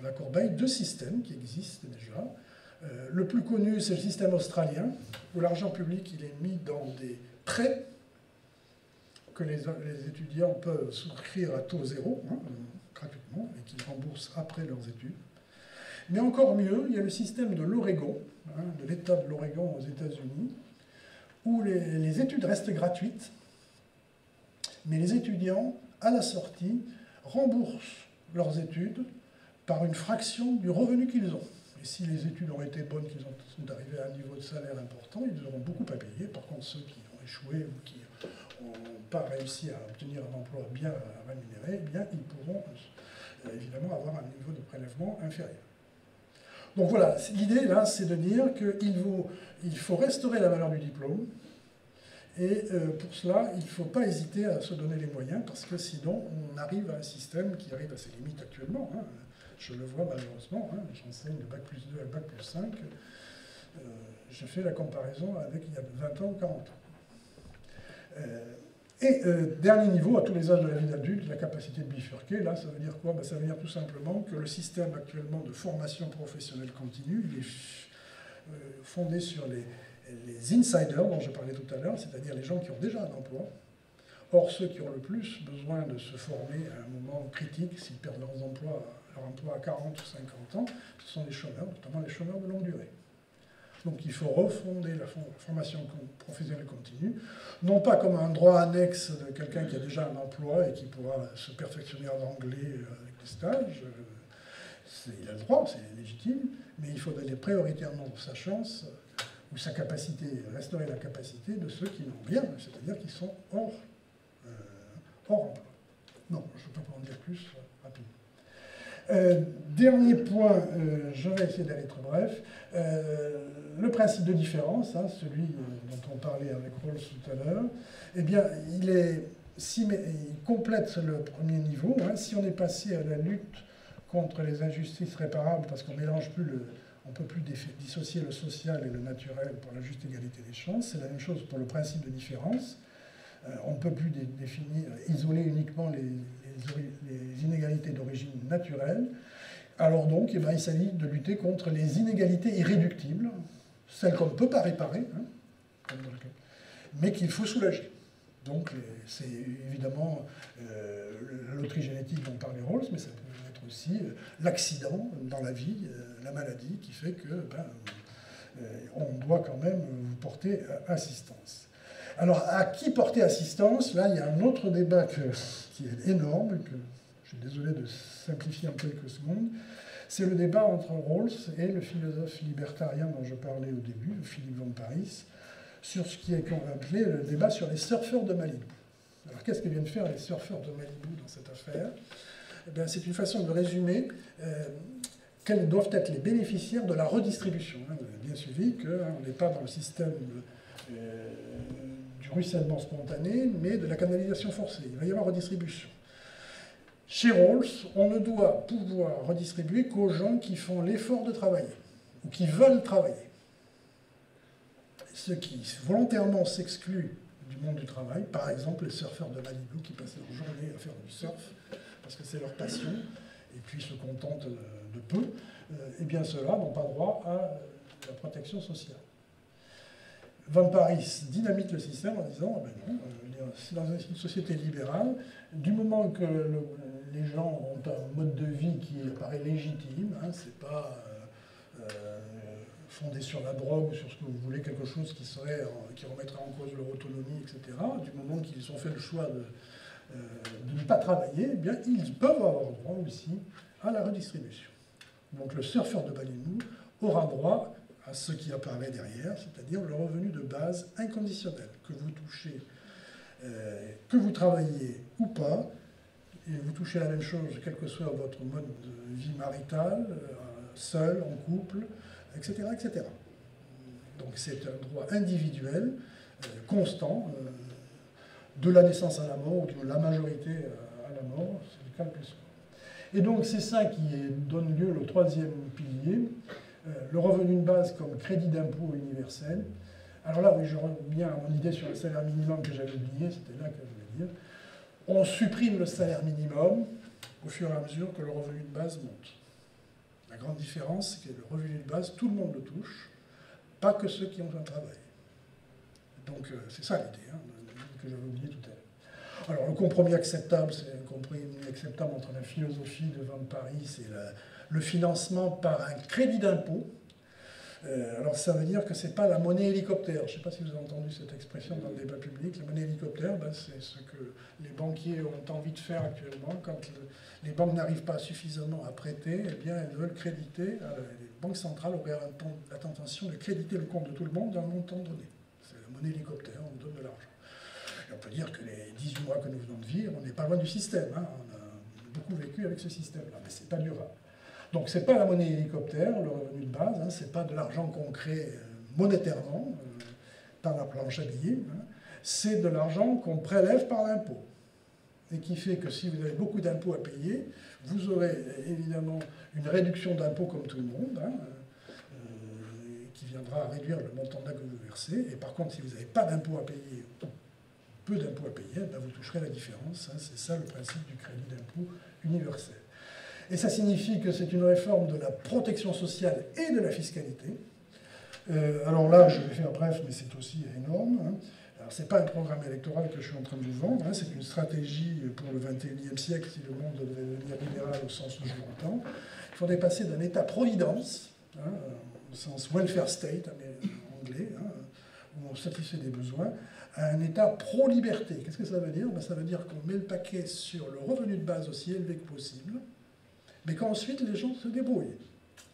la corbeille deux systèmes qui existent déjà. Le plus connu, c'est le système australien, où l'argent public il est mis dans des prêts que les étudiants peuvent souscrire à taux zéro, gratuitement, et qu'ils remboursent après leurs études. Mais encore mieux, il y a le système de l'Oregon, de l'État de l'Oregon aux États-Unis, où les études restent gratuites, mais les étudiants, à la sortie, remboursent leurs études par une fraction du revenu qu'ils ont. Et si les études ont été bonnes, qu'ils sont arrivés à un niveau de salaire important, ils auront beaucoup à payer. Par contre, ceux qui ont échoué ou qui n'ont pas réussi à obtenir un emploi bien rémunéré, eh bien, ils pourront évidemment avoir un niveau de prélèvement inférieur. Donc voilà, l'idée là, c'est de dire qu'il faut restaurer la valeur du diplôme, et pour cela, il ne faut pas hésiter à se donner les moyens, parce que sinon, on arrive à un système qui arrive à ses limites actuellement. Je le vois malheureusement, j'enseigne le bac plus 2 à bac plus 5, je fais la comparaison avec il y a 20 ans ou 40 ans. Dernier niveau, à tous les âges de la vie d'adulte, la capacité de bifurquer, là, ça veut dire quoi? Ça veut dire tout simplement que le système actuellement de formation professionnelle continue, il est fondé sur les insiders dont je parlais tout à l'heure, c'est-à-dire les gens qui ont déjà un emploi. Or, ceux qui ont le plus besoin de se former à un moment critique, s'ils perdent leur emploi à 40 ou 50 ans, ce sont les chômeurs, notamment les chômeurs de longue durée. Donc il faut refonder la formation professionnelle continue, non pas comme un droit annexe de quelqu'un qui a déjà un emploi et qui pourra se perfectionner en anglais avec des stages. Il a le droit, c'est légitime, mais il faut donner prioritairement sa chance ou sa capacité, restaurer la capacité de ceux qui n'ont rien, c'est-à-dire qui sont hors emploi. Non, je ne peux pas en dire plus rapidement. Dernier point, je vais essayer d'aller très bref. Le principe de différence, celui dont on parlait avec Rawls tout à l'heure, eh bien, il complète le premier niveau. Si on est passé à la lutte contre les injustices réparables, parce qu'on mélange plus on ne peut plus dissocier le social et le naturel pour la juste égalité des chances, c'est la même chose pour le principe de différence. On ne peut plus isoler uniquement les inégalités d'origine naturelle. Alors donc, il s'agit de lutter contre les inégalités irréductibles, celles qu'on ne peut pas réparer, mais qu'il faut soulager. Donc c'est évidemment la loterie génétique dont parlait Rawls, mais ça peut être aussi l'accident dans la vie, la maladie, qui fait que on doit quand même vous porter assistance. Alors, à qui porter assistance? Là, il y a un autre débat qui est énorme, que je suis désolé de simplifier en quelques secondes. C'est le débat entre Rawls et le philosophe libertarien dont je parlais au début, Philippe von Paris, sur ce qui est appelé le débat sur les surfeurs de Malibu. Alors, qu'est-ce que viennent faire les surfeurs de Malibu dans cette affaire? Eh bien, c'est une façon de résumer quels doivent être les bénéficiaires de la redistribution. Vous avez bien suivi qu'on n'est pas dans le système du ruissellement spontané, mais de la canalisation forcée. Il va y avoir redistribution. Chez Rawls, on ne doit pouvoir redistribuer qu'aux gens qui font l'effort de travailler, ou qui veulent travailler. Ceux qui volontairement s'excluent du monde du travail, par exemple les surfeurs de Malibu qui passent leur journée à faire du surf, parce que c'est leur passion, et puis se contentent de peu, eh bien ceux-là n'ont pas droit à la protection sociale. Von Paris dynamite le système en disant non, c'est dans une société libérale, du moment que les gens ont un mode de vie qui paraît légitime, c'est pas fondé sur la drogue ou sur ce que vous voulez, quelque chose qui remettrait en cause leur autonomie, etc., du moment qu'ils ont fait le choix de ne pas travailler, eh bien, ils peuvent avoir droit aussi à la redistribution. Donc le surfeur de Malibu aura droit à ce qui apparaît derrière, c'est-à-dire le revenu de base inconditionnel, que vous touchez que vous travaillez ou pas, et vous touchez la même chose, quel que soit votre mode de vie marital, seul, en couple, etc., etc. Donc c'est un droit individuel, constant, de la naissance à la mort, ou de la majorité à la mort, c'est le cas le plus souvent. Et donc c'est ça qui donne lieu au troisième pilier, le revenu de base comme crédit d'impôt universel. Alors là, oui, je reviens à mon idée sur le salaire minimum que j'avais oublié, c'était là que je voulais dire. On supprime le salaire minimum au fur et à mesure que le revenu de base monte. La grande différence, c'est que le revenu de base, tout le monde le touche, pas que ceux qui ont un travail. Donc c'est ça l'idée, hein, que j'avais oublié tout à l'heure. Alors le compromis acceptable, c'est un compromis acceptable entre la philosophie de Van Parijs et le financement par un crédit d'impôt. Alors ça veut dire que ce n'est pas la monnaie hélicoptère. Je ne sais pas si vous avez entendu cette expression dans le débat public. La monnaie hélicoptère, ben, c'est ce que les banquiers ont envie de faire actuellement. Quand les banques n'arrivent pas suffisamment à prêter, eh bien elles veulent créditer. Les banques centrales auraient l'intention de créditer le compte de tout le monde d'un montant donné. C'est la monnaie hélicoptère, on donne de l'argent. Et on peut dire que les 18 mois que nous venons de vivre, on n'est pas loin du système. Hein. On a beaucoup vécu avec ce système-là, mais ce n'est pas durable. Donc ce n'est pas la monnaie hélicoptère, le revenu de base, hein, ce n'est pas de l'argent qu'on crée monétairement par la planche à billets, hein, c'est de l'argent qu'on prélève par l'impôt. Et qui fait que si vous avez beaucoup d'impôts à payer, vous aurez évidemment une réduction d'impôts comme tout le monde, hein, qui viendra réduire le montant d'impôt que vous versez. Et par contre, si vous n'avez pas d'impôts à payer, peu d'impôts à payer, ben vous toucherez la différence. Hein, c'est ça le principe du crédit d'impôt universel. Et ça signifie que c'est une réforme de la protection sociale et de la fiscalité. Alors là, je vais faire bref, mais c'est aussi énorme. Hein. Alors, ce n'est pas un programme électoral que je suis en train de vous vendre, hein. C'est une stratégie pour le XXIe siècle, si le monde devait devenir libéral au sens où je l'entends. Il faudrait passer d'un État-providence, hein, au sens welfare state, anglais, hein, où on satisfait des besoins, à un État pro-liberté. Qu'est-ce que ça veut dire? Ben, ça veut dire qu'on met le paquet sur le revenu de base aussi élevé que possible, mais qu'ensuite les gens se débrouillent,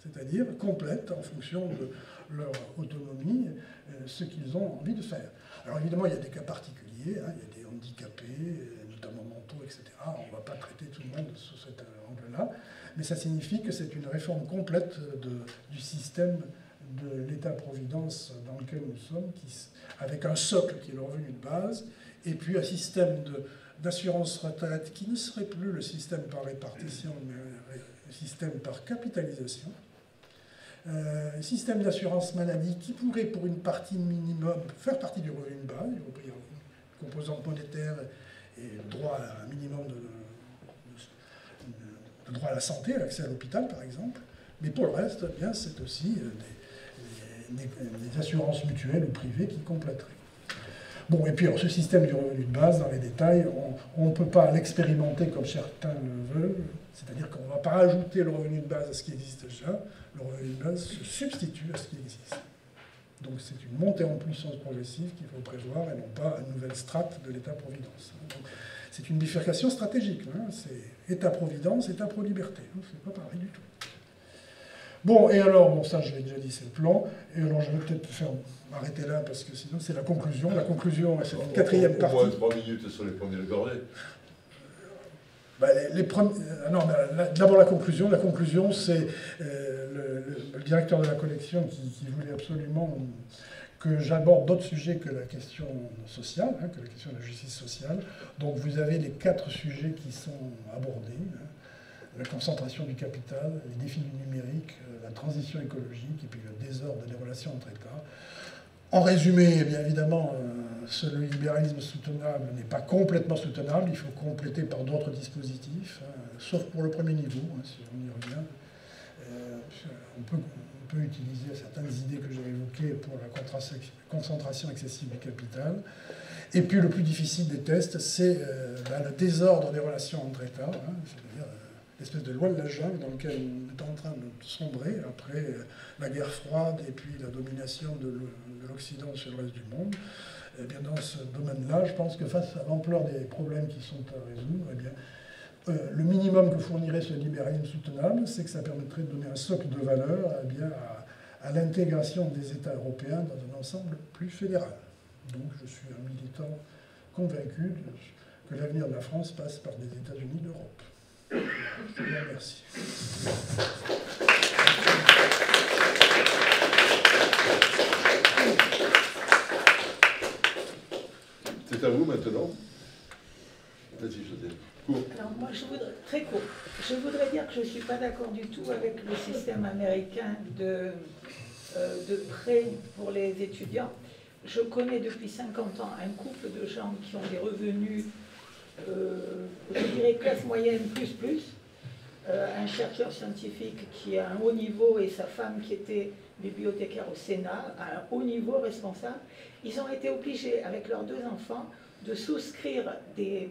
c'est-à-dire complètent en fonction de leur autonomie ce qu'ils ont envie de faire. Alors évidemment, il y a des cas particuliers, hein, il y a des handicapés, notamment mentaux, etc. On ne va pas traiter tout le monde sous cet angle-là, mais ça signifie que c'est une réforme complète du système de l'État-providence dans lequel nous sommes, avec un socle qui est le revenu de base, et puis un système d'assurance retraite qui ne serait plus le système par répartition, mais le système par capitalisation. Un système d'assurance maladie qui pourrait, pour une partie minimum, faire partie du revenu de base, y compris une composante monétaire et droit à un minimum de droit à la santé, à l'accès à l'hôpital par exemple. Mais pour le reste, eh bien, c'est aussi des assurances mutuelles ou privées qui compléteraient. Bon, et puis alors, ce système du revenu de base, dans les détails, on ne peut pas l'expérimenter comme certains le veulent, c'est-à-dire qu'on ne va pas rajouter le revenu de base à ce qui existe déjà, le revenu de base se substitue à ce qui existe. Donc c'est une montée en puissance progressive qu'il faut prévoir et non pas une nouvelle strate de l'État-providence. C'est une bifurcation stratégique, hein, c'est État-providence, État pro-liberté, hein, c'est pas pareil du tout. Bon, et alors, bon, ça je l'ai déjà dit, c'est le plan, et alors je vais peut-être m'arrêter là, parce que sinon c'est la conclusion. La conclusion, c'est une quatrième partie. Au moins 3 minutes sur les premiers cordées. Ben, d'abord la conclusion. La conclusion, c'est le directeur de la collection qui voulait absolument que j'aborde d'autres sujets que la question sociale, hein, que la question de la justice sociale. Donc vous avez les 4 sujets qui sont abordés. Hein. La concentration du capital, les défis du numérique, la transition écologique et puis le désordre des relations entre États. En résumé, bien évidemment, ce libéralisme soutenable n'est pas complètement soutenable, il faut compléter par d'autres dispositifs, hein, sauf pour le premier niveau, hein, si on y revient. On peut utiliser certaines idées que j'ai évoquées pour la concentration excessive du capital. Et puis le plus difficile des tests, c'est le désordre des relations entre États, hein, c'est-à-dire l'espèce de loi de la jungle dans laquelle on est en train de sombrer après la guerre froide et puis la domination de l'Occident sur le reste du monde. Et bien dans ce domaine-là, je pense que face à l'ampleur des problèmes qui sont à résoudre, eh bien, le minimum que fournirait ce libéralisme soutenable, c'est que ça permettrait de donner un socle de valeur eh bien, à l'intégration des États européens dans un ensemble plus fédéral. Donc je suis un militant convaincu que l'avenir de la France passe par des États-Unis d'Europe. Je vous remercie. C'est à vous maintenant. Vas-y, José. Court. Alors moi, très court. Je voudrais dire que je ne suis pas d'accord du tout avec le système américain de prêt pour les étudiants. Je connais depuis 50 ans un couple de gens qui ont des revenus, je dirais classe moyenne plus, un chercheur scientifique qui a un haut niveau et sa femme qui était bibliothécaire au Sénat, à un haut niveau responsable. Ils ont été obligés, avec leurs 2 enfants, de souscrire des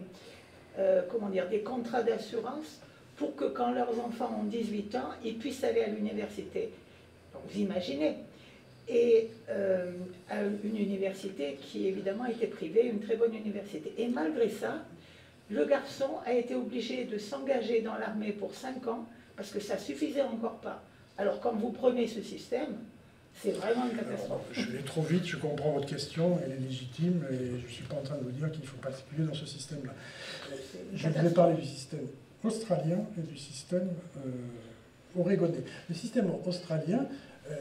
contrats d'assurance pour que quand leurs enfants ont 18 ans, ils puissent aller à l'université. Donc vous imaginez. Et à une université qui évidemment était privée, une très bonne université. Et malgré ça, le garçon a été obligé de s'engager dans l'armée pour 5 ans parce que ça ne suffisait encore pas. Alors quand vous prenez ce système, c'est vraiment une catastrophe. Alors, je vais trop vite, je comprends votre question, elle est légitime, et je ne suis pas en train de vous dire qu'il faut particulier dans ce système-là. Je vais parler du système australien et du système oregonais. Le système australien,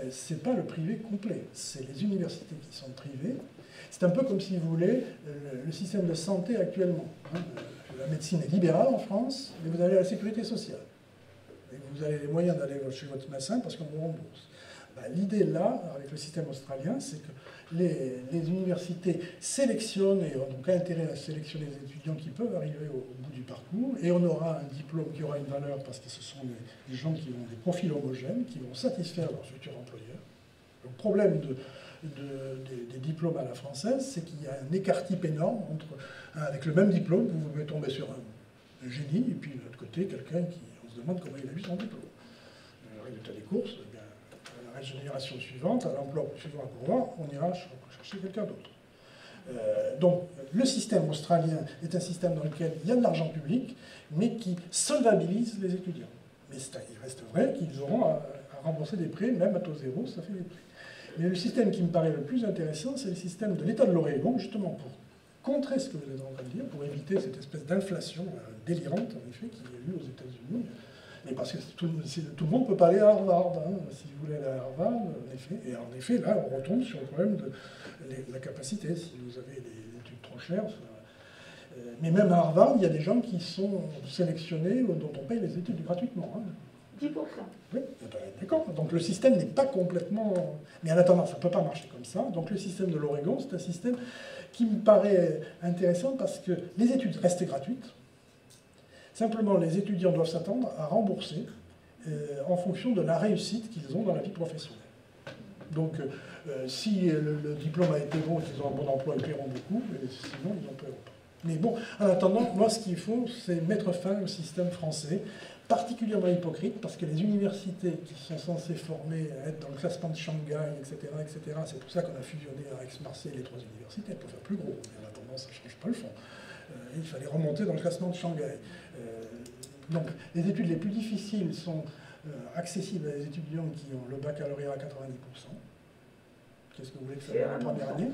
ce n'est pas le privé complet, c'est les universités qui sont privées. C'est un peu comme, si vous voulez, le système de santé actuellement. La médecine est libérale en France, mais vous avez la sécurité sociale. Et vous avez les moyens d'aller chez votre médecin parce qu'on vous rembourse. L'idée là, avec le système australien, c'est que les universités sélectionnent et ont donc intérêt à sélectionner les étudiants qui peuvent arriver au bout du parcours, et on aura un diplôme qui aura une valeur parce que ce sont des gens qui ont des profils homogènes, qui vont satisfaire leurs futurs employeurs. Le problème des diplômes à la française, c'est qu'il y a un écart type énorme entre, avec le même diplôme, vous pouvez tomber sur un génie, et puis de l'autre côté, quelqu'un qui, on se demande comment il a eu son diplôme. Le résultat des courses, la génération suivante, à l'emploi suivant à pourvoir, on ira chercher quelqu'un d'autre. Donc, le système australien est un système dans lequel il y a de l'argent public, mais qui solvabilise les étudiants. Mais il reste vrai qu'ils auront à rembourser des prêts, même à taux zéro, ça fait des prêts. Mais le système qui me paraît le plus intéressant, c'est le système de l'État de l'Oregon, justement pour contrer ce que vous êtes en train de dire, pour éviter cette espèce d'inflation délirante, en effet, qu'il y a eu aux États-Unis. Mais parce que tout le monde ne peut pas aller à Harvard. Si vous voulez aller à Harvard, en effet. Et en effet, là, on retombe sur le problème de la capacité. Si vous avez des études trop chères. Mais même à Harvard, il y a des gens qui sont sélectionnés, dont on paye les études gratuitement. 10%. Oui, d'accord. Donc le système n'est pas complètement... Mais en attendant, ça ne peut pas marcher comme ça. Donc le système de l'Oregon, c'est un système qui me paraît intéressant parce que les études restent gratuites. Simplement, les étudiants doivent s'attendre à rembourser en fonction de la réussite qu'ils ont dans la vie professionnelle. Donc, si le diplôme a été bon et qu'ils ont un bon emploi, ils paieront beaucoup, et sinon, ils n'en paieront pas. Mais bon, en attendant, moi, ce qu'il faut, c'est mettre fin au système français, particulièrement hypocrite, parce que les universités qui sont censées former, être dans le classement de Shanghai, etc., c'est pour ça qu'on a fusionné à Aix-Marseille les 3 universités, pour faire plus gros. Mais en attendant, ça ne change pas le fond. Il fallait remonter dans le classement de Shanghai. Donc, les études les plus difficiles sont accessibles à des étudiants qui ont le baccalauréat à 90%. Qu'est-ce que vous voulez que ça soit en première année?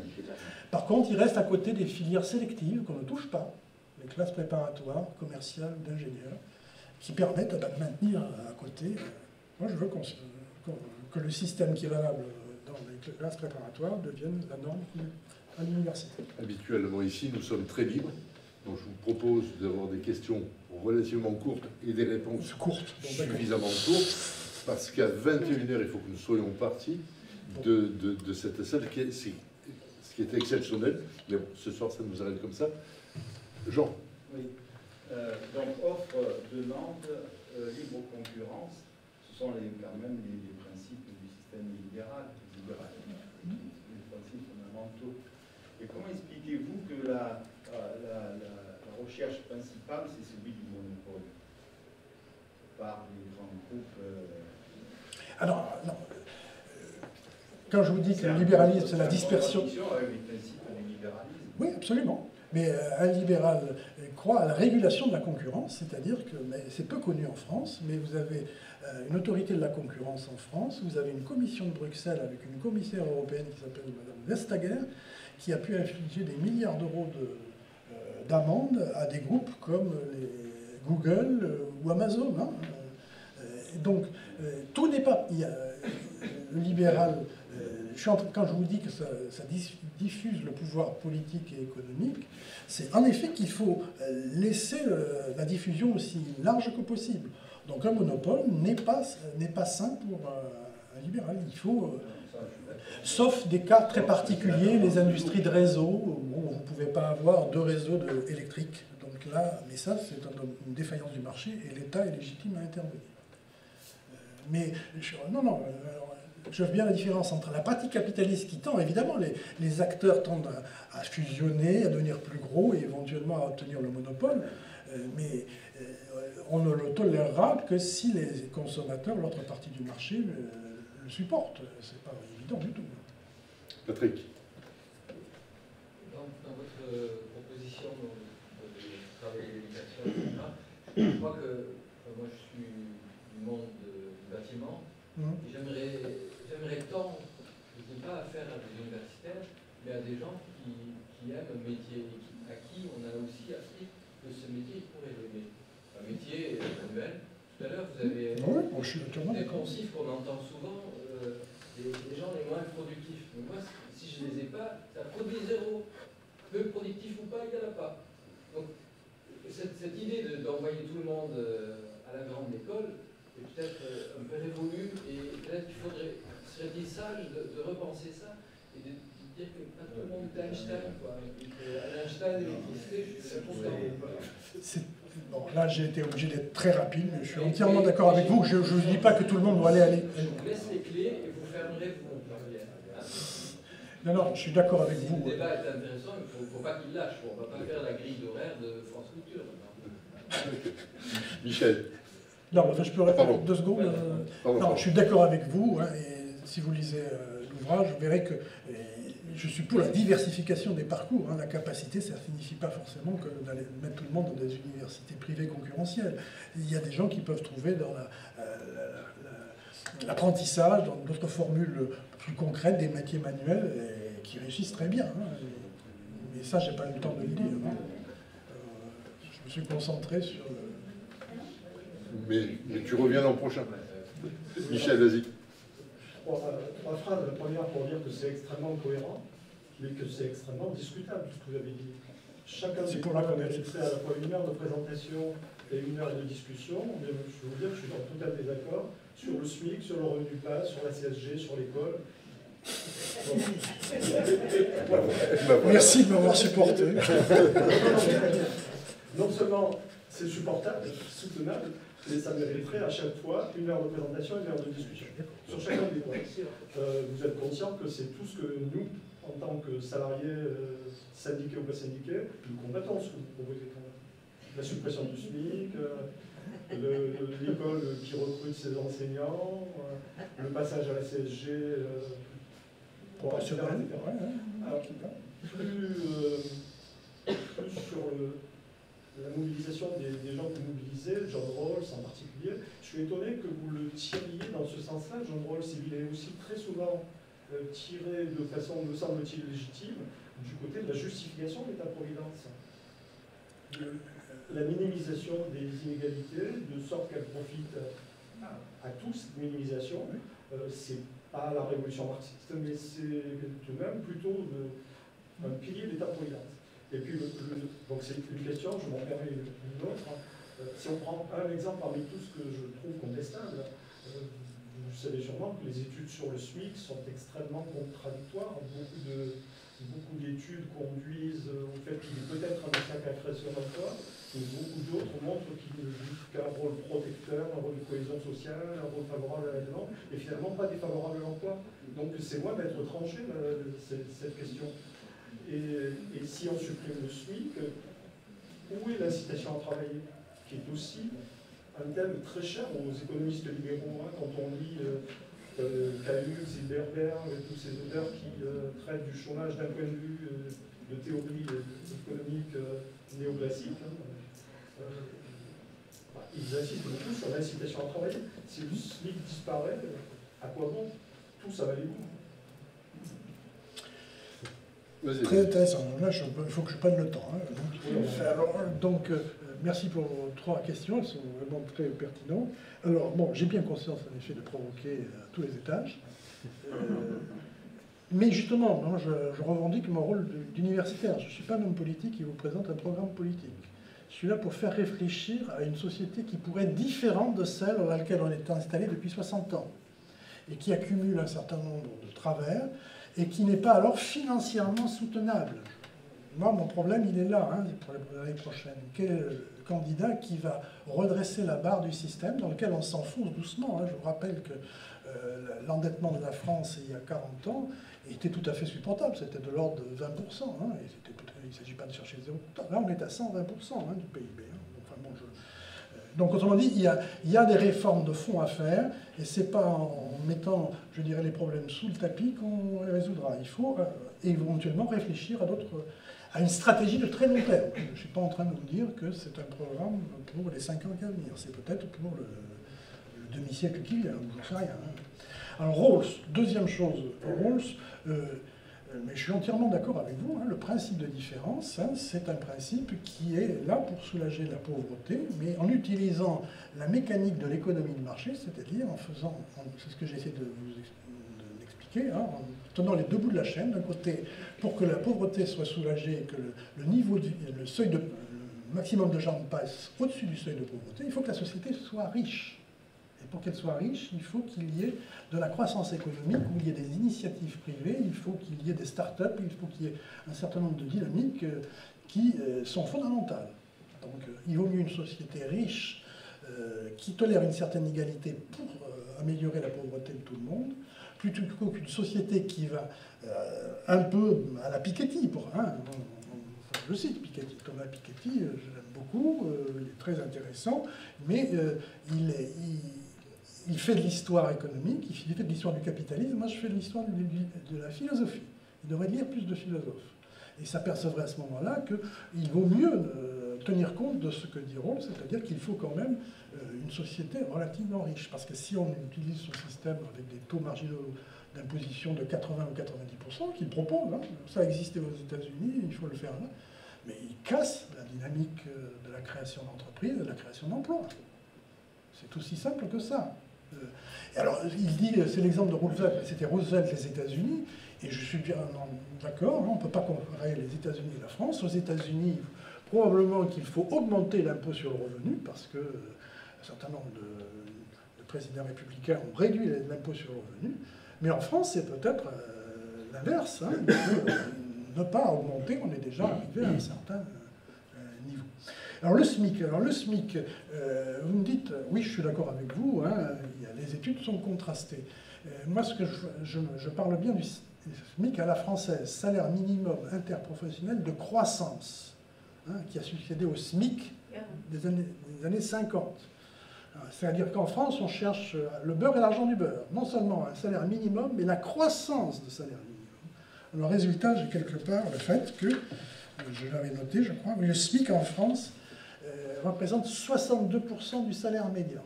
Par contre, il reste à côté des filières sélectives qu'on ne touche pas, les classes préparatoires, commerciales, d'ingénieurs, qui permettent de maintenir à côté. Moi, je veux que le système qui est valable dans les classes préparatoires devienne la norme à l'université. Habituellement, ici, nous sommes très libres. Donc, je vous propose d'avoir des questions relativement courtes et des réponses suffisamment courtes, parce qu'à 21h, il faut que nous soyons partis de cette salle, ce qui est exceptionnel. Mais bon, ce soir, ça nous arrive comme ça. Jean. Oui. Donc, offre, demande, libre concurrence, ce sont quand même les principes du système libéral, les principes fondamentaux. Et comment expliquez-vous que la recherche principale, c'est celui du monopole par les grands groupes Alors, non. Quand je vous dis que le libéralisme, c'est la dispersion... avec les principes du libéralisme. Oui, absolument. Mais un libéral croit à la régulation de la concurrence, c'est-à-dire que, c'est peu connu en France, mais vous avez une autorité de la concurrence en France, vous avez une commission de Bruxelles avec une commissaire européenne qui s'appelle Mme Vestager, qui a pu infliger des milliards d'euros d'amende à des groupes comme Google ou Amazon. Hein. Donc, tout n'est pas... le libéral, quand je vous dis que ça diffuse le pouvoir politique et économique, c'est en effet qu'il faut laisser la diffusion aussi large que possible. Donc un monopole n'est pas sain pour un libéral. Il faut, sauf des cas très particuliers, les industries de réseau, bon, vous ne pouvez pas avoir 2 réseaux électriques. Donc là, mais ça, c'est une défaillance du marché et l'État est légitime à intervenir. Mais non, je vois bien la différence entre la pratique capitaliste qui tend, évidemment, les acteurs tendent à fusionner, à devenir plus gros et éventuellement à obtenir le monopole, mais on ne le tolérera que si les consommateurs, l'autre partie du marché, le supportent. C'est pas évident du tout. Patrick. Dans votre proposition de travail et l'éducation, etc., je crois que moi je suis du monde du bâtiment. J'aimerais tant, je ne dis pas affaire à des universitaires, mais à des gens qui aiment un métier, à qui on a aussi appris que ce métier pourrait l'aimer. Un métier manuel. Tout à l'heure, vous avez des poncifs qu'on entend souvent, les gens les moins productifs. Mais moi, si je ne les ai pas, ça produit zéro. Peu productif ou pas, il n'y en a pas. Donc, cette idée d'envoyer tout le monde à la grande école, peut-être un peu révolu, et peut-être qu'il serait-il sage de repenser ça et de dire que pas tout le monde est Einstein, quoi. Einstein, l'électricité, je suis content. Bon, là, j'ai été obligé d'être très rapide, mais je suis entièrement d'accord avec vous. Je ne vous dis pas que tout le monde doit aller. Je vous laisse les clés et vous fermerez vous. Non, je suis d'accord avec vous. Le débat est intéressant, mais il ne faut pas qu'il lâche. On ne va pas faire la grille d'horaire de France Culture. Michel. Non, enfin, je peux répondre 2 secondes. Non, je suis d'accord avec vous, hein, et si vous lisez l'ouvrage, vous verrez que je suis pour la diversification des parcours. Hein. La capacité, ça ne signifie pas forcément que d'aller mettre tout le monde dans des universités privées concurrentielles. Il y a des gens qui peuvent trouver dans l'apprentissage, dans d'autres formules plus concrètes, des métiers manuels, et qui réussissent très bien. Hein. Mais ça, je n'ai pas eu le temps de le dire. Hein. Je me suis concentré sur le... Mais tu reviens l'an prochain. Michel, vas-y. 3 phrases. La première pour dire que c'est extrêmement cohérent, mais que c'est extrêmement discutable, tout ce que vous avez dit. Chacun des points mériterait à la fois 1 heure de présentation et 1 heure de discussion. Mais je veux vous dire que je suis dans tout à fait d'accord sur le SMIC, sur le revenu de base, sur la CSG, sur l'école. Merci de m'avoir supporté. Non seulement c'est supportable, soutenable, mais ça mériterait à chaque fois 1 heure de présentation et 1 heure de discussion. Sur chacun des points. Vous êtes conscient que c'est tout ce que nous, en tant que salariés, syndiqués ou pas syndiqués, nous combattons ce que vous proposez quand même. La suppression du SMIC, l'école qui recrute ses enseignants, le passage à la CSG, etc. Alors, plus sur la mobilisation des gens que vous mobilisez, John Rawls en particulier, je suis étonné que vous le tiriez dans ce sens-là. John Rawls, il est aussi très souvent tiré de façon, me semble-t-il, légitime, du côté de la justification de l'État-providence. La minimisation des inégalités, de sorte qu'elles profitent à tous, cette minimisation, c'est pas la révolution marxiste, mais c'est tout de même plutôt un pilier de l'État-providence. Et puis, donc c'est une question, je m'en permets une autre. Si on prend un exemple parmi tous que je trouve contestable, vous savez sûrement que les études sur le SMIC sont extrêmement contradictoires. Beaucoup d'études conduisent au fait qu'il est peut-être un obstacle à la création d'emplois, mais beaucoup d'autres montrent qu'il ne joue qu'un rôle protecteur, un rôle de cohésion sociale, un rôle favorable à la demande, et finalement pas défavorable à l'emploi. Donc c'est loin d'être tranché cette question. Et si on supprime le SMIC, où est l'incitation à travailler, qui est aussi un thème très cher aux économistes libéraux, hein, quand on lit Camus, Zilberberg, tous ces auteurs qui traitent du chômage d'un point de vue de théorie économique néoclassique. Hein. Ils insistent beaucoup sur l'incitation à travailler. Si le SMIC disparaît, à quoi bon tout ça va aller où? Très intéressant. Là, il faut que je prenne le temps. Donc, merci pour vos 3 questions. Elles sont vraiment très pertinentes. Alors, bon, j'ai bien conscience, en effet, de provoquer à tous les étages. Mais justement, moi, je revendique mon rôle d'universitaire. Je ne suis pas un homme politique qui vous présente un programme politique. Je suis là pour faire réfléchir à une société qui pourrait être différente de celle dans laquelle on est installé depuis 60 ans et qui accumule un certain nombre de travers et qui n'est pas alors financièrement soutenable. Moi, mon problème, il est là, pour l'année prochaine. Quel est le candidat qui va redresser la barre du système dans lequel on s'enfonce doucement, Je vous rappelle que l'endettement de la France, il y a 40 ans, était tout à fait supportable. C'était de l'ordre de 20%. Il ne s'agit pas de chercher 0%. Là, on est à 120% du PIB. Donc, autrement dit, il y a des réformes de fond à faire, et ce n'est pas en mettant, je dirais, les problèmes sous le tapis qu'on les résoudra. Il faut éventuellement réfléchir à une stratégie de très long terme. Je ne suis pas en train de vous dire que c'est un programme pour les 5 ans à venir. C'est peut-être pour le demi-siècle qui vient, je ne sais rien. Alors, Rawls, deuxième chose, Rawls, mais je suis entièrement d'accord avec vous, le principe de différence, c'est un principe qui est là pour soulager la pauvreté, mais en utilisant la mécanique de l'économie de marché, c'est-à-dire c'est ce que j'essaie de vous expliquer, en tenant les deux bouts de la chaîne, d'un côté, pour que la pauvreté soit soulagée, que le maximum de gens passe au-dessus du seuil de pauvreté, il faut que la société soit riche. Et pour qu'elle soit riche, il faut qu'il y ait de la croissance économique, où il y ait des initiatives privées, il faut qu'il y ait des start-up, il faut qu'il y ait un certain nombre de dynamiques qui sont fondamentales. Donc il vaut mieux une société riche qui tolère une certaine égalité pour améliorer la pauvreté de tout le monde, plutôt qu'une société qui va un peu à la Piketty. Je cite Piketty, Thomas Piketty, je l'aime beaucoup, il est très intéressant, mais il fait de l'histoire économique, il fait de l'histoire du capitalisme, moi je fais de l'histoire de la philosophie. Il devrait lire plus de philosophes. Et s'apercevrait à ce moment-là qu'il vaut mieux tenir compte de ce que dit Rawls, c'est-à-dire qu'il faut quand même une société relativement riche. Parce que si on utilise ce système avec des taux marginaux d'imposition de 80 ou 90%, qu'il propose, ça existait aux États-Unis, il faut le faire là, mais il casse la dynamique de la création d'entreprises, de la création d'emplois. C'est aussi simple que ça. Et alors, il dit, c'est l'exemple de Roosevelt, mais c'était Roosevelt les États-Unis, et je suis bien d'accord, on ne peut pas comparer les États-Unis et la France. Aux États-Unis, probablement qu'il faut augmenter l'impôt sur le revenu, parce qu'un certain nombre de présidents républicains ont réduit l'impôt sur le revenu, mais en France, c'est peut-être l'inverse. Ne pas augmenter, on est déjà arrivé à un certain niveau. Alors le SMIC, vous me dites, oui, je suis d'accord avec vous, les études sont contrastées. Moi, ce que je parle bien du SMIC à la française, salaire minimum interprofessionnel de croissance, qui a succédé au SMIC des années 50. C'est-à-dire qu'en France, on cherche le beurre et l'argent du beurre. Non seulement un salaire minimum, mais la croissance de salaire minimum. Alors, résultat, j'ai quelque part le fait que, je l'avais noté, je crois, le SMIC en France représente 62% du salaire médian.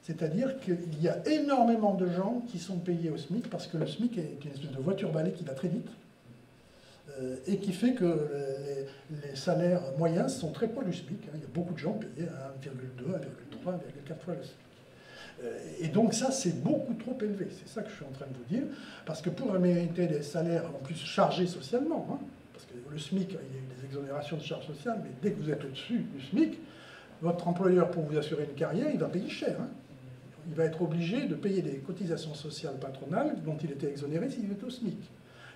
C'est-à-dire qu'il y a énormément de gens qui sont payés au SMIC, parce que le SMIC est une espèce de voiture-balai qui va très vite, et qui fait que les salaires moyens sont très proches du SMIC. Il y a beaucoup de gens payés à 1,2, 1,3, 1,4 fois le SMIC. Et donc ça, c'est beaucoup trop élevé. C'est ça que je suis en train de vous dire. Parce que pour mériter des salaires en plus chargés socialement, parce que le SMIC, il y a eu des exonérations de charges sociales, mais dès que vous êtes au-dessus du SMIC, votre employeur, pour vous assurer une carrière, il va payer cher. Il va être obligé de payer des cotisations sociales patronales dont il était exonéré s'il était au SMIC.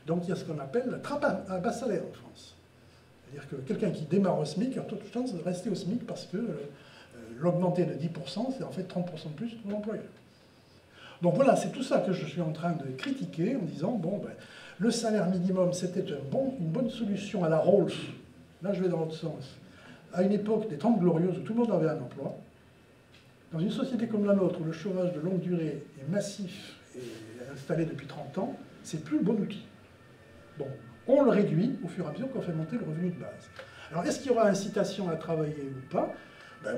Donc il y a ce qu'on appelle la trappe à bas salaire en France. C'est-à-dire que quelqu'un qui démarre au SMIC a toute chance de rester au SMIC parce que l'augmenter de 10%, c'est en fait 30% de plus pour l'employeur. Donc voilà, c'est tout ça que je suis en train de critiquer en disant, bon, le salaire minimum, c'était une bonne solution à la Rawls. Là, je vais dans l'autre sens. À une époque des 30 glorieuses où tout le monde avait un emploi, dans une société comme la nôtre, où le chômage de longue durée est massif et installé depuis 30 ans, c'est plus le bon outil. Bon, on le réduit au fur et à mesure qu'on fait monter le revenu de base. Alors, est-ce qu'il y aura incitation à travailler ou pas?